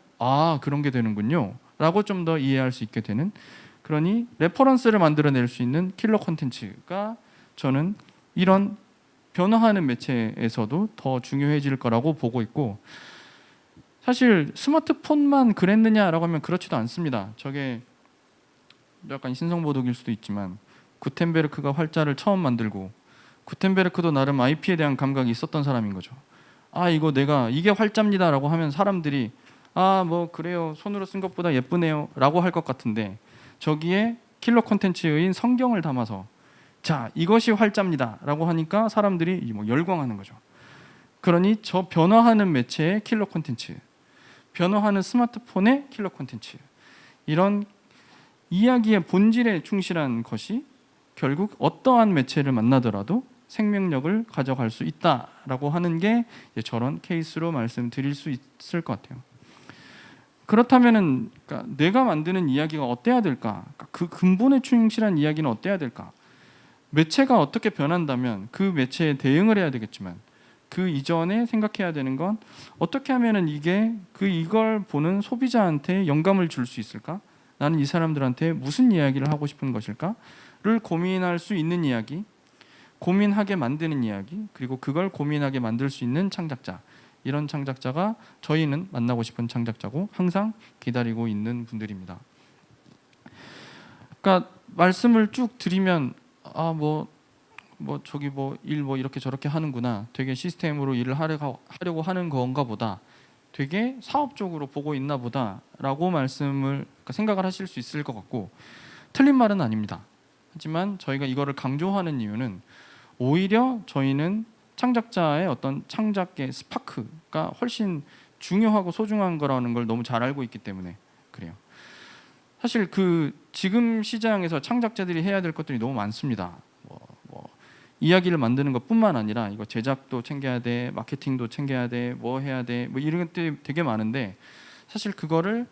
그런 게 되는군요 라고 좀 더 이해할 수 있게 되는, 그러니 레퍼런스를 만들어낼 수 있는 킬러 콘텐츠가 저는 이런 변화하는 매체에서도 더 중요해질 거라고 보고 있고, 사실 스마트폰만 그랬느냐라고 하면 그렇지도 않습니다. 저게 약간 신성모독일 수도 있지만 구텐베르크가 활자를 처음 만들고, 구텐베르크도 나름 IP에 대한 감각이 있었던 사람인 거죠. 이거 내가 이게 활자입니다 라고 하면 사람들이 뭐 그래요, 손으로 쓴 것보다 예쁘네요 라고 할 것 같은데, 저기에 킬러 콘텐츠인 성경을 담아서 자 이것이 활자입니다 라고 하니까 사람들이 뭐 열광하는 거죠. 그러니 저 변화하는 매체의 킬러 콘텐츠, 변화하는 스마트폰의 킬러 콘텐츠, 이런 이야기의 본질에 충실한 것이 결국 어떠한 매체를 만나더라도 생명력을 가져갈 수 있다라고 하는 게 저런 케이스로 말씀드릴 수 있을 것 같아요. 그렇다면은 그러니까 내가 만드는 이야기가 어때야 될까? 그 근본에 충실한 이야기는 어때야 될까? 매체가 어떻게 변한다면 그 매체에 대응을 해야 되겠지만, 그 이전에 생각해야 되는 건 어떻게 하면은 이걸 보는 소비자한테 영감을 줄 수 있을까? 나는 이 사람들한테 무슨 이야기를 하고 싶은 것일까를 고민할 수 있는 이야기, 고민하게 만드는 이야기, 그리고 그걸 고민하게 만들 수 있는 창작자, 이런 창작자가 저희는 만나고 싶은 창작자고 항상 기다리고 있는 분들입니다. 그러니까 말씀을 쭉 드리면 저기 일 이렇게 저렇게 하는구나, 되게 시스템으로 일을 하려고 하는 건가 보다, 되게 사업적으로 보고 있나 보다라고 생각을 하실 수 있을 것 같고, 틀린 말은 아닙니다. 하지만 저희가 이거를 강조하는 이유는 오히려 저희는 창작자의 어떤 창작의 스파크가 훨씬 중요하고 소중한 거라는 걸 너무 잘 알고 있기 때문에 그래요. 사실 지금 시장에서 창작자들이 해야 될 것들이 너무 많습니다. 이야기를 만드는 것뿐만 아니라 이거 제작도 챙겨야 돼, 마케팅도 챙겨야 돼, 뭐 해야 돼, 이런 것들이 되게 많은데, 사실 그거를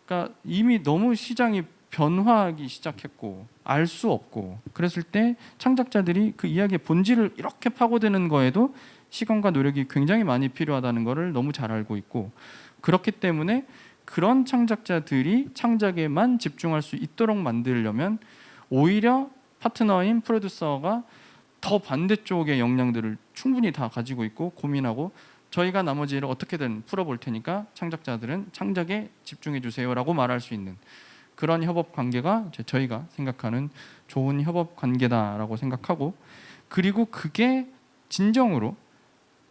그러니까 이미 너무 시장이 변화하기 시작했고 알 수 없고, 그랬을 때 창작자들이 그 이야기의 본질을 이렇게 파고드는 거에도 시간과 노력이 굉장히 많이 필요하다는 것을 너무 잘 알고 있고, 그렇기 때문에 그런 창작자들이 창작에만 집중할 수 있도록 만들려면 오히려 파트너인 프로듀서가 더 반대쪽의 역량들을 충분히 다 가지고 있고 고민하고, 저희가 나머지를 어떻게든 풀어볼 테니까 창작자들은 창작에 집중해 주세요라고 말할 수 있는 그런 협업 관계가 저희가 생각하는 좋은 협업 관계다라고 생각하고, 그리고 그게 진정으로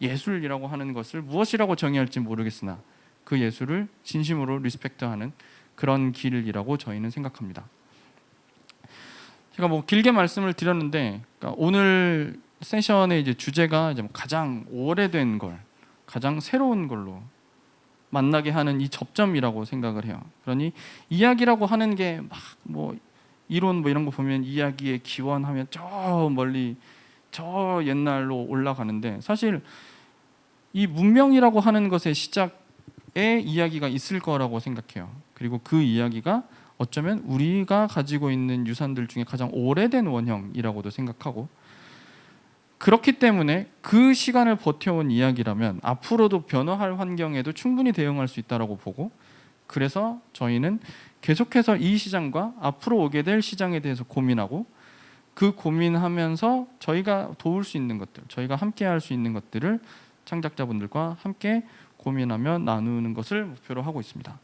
예술이라고 하는 것을 무엇이라고 정의할지 모르겠으나 그 예술을 진심으로 리스펙트하는 그런 길이라고 저희는 생각합니다. 제가 길게 말씀을 드렸는데, 그러니까 오늘 세션의 주제가 가장 오래된 걸 가장 새로운 걸로 만나게 하는 이 접점이라고 생각을 해요. 그러니 이야기라고 하는 게 이론 이런 거 보면 이야기의 기원하면 저 멀리 저 옛날로 올라가는데, 사실 이 문명이라고 하는 것의 시작에 이야기가 있을 거라고 생각해요. 그리고 그 이야기가 어쩌면 우리가 가지고 있는 유산들 중에 가장 오래된 원형이라고도 생각하고, 그렇기 때문에 그 시간을 버텨온 이야기라면 앞으로도 변화할 환경에도 충분히 대응할 수 있다고 보고, 그래서 저희는 계속해서 이 시장과 앞으로 오게 될 시장에 대해서 고민하고, 그 고민하면서 저희가 도울 수 있는 것들, 저희가 함께 할 수 있는 것들을 창작자분들과 함께 고민하며 나누는 것을 목표로 하고 있습니다.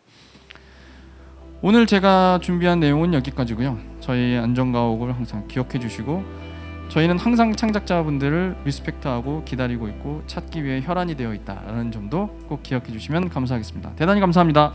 오늘 제가 준비한 내용은 여기까지고요. 저희 안전가옥을 항상 기억해 주시고, 저희는 항상 창작자분들을 리스펙트하고 기다리고 있고 찾기 위해 혈안이 되어 있다는 점도 꼭 기억해 주시면 감사하겠습니다. 대단히 감사합니다.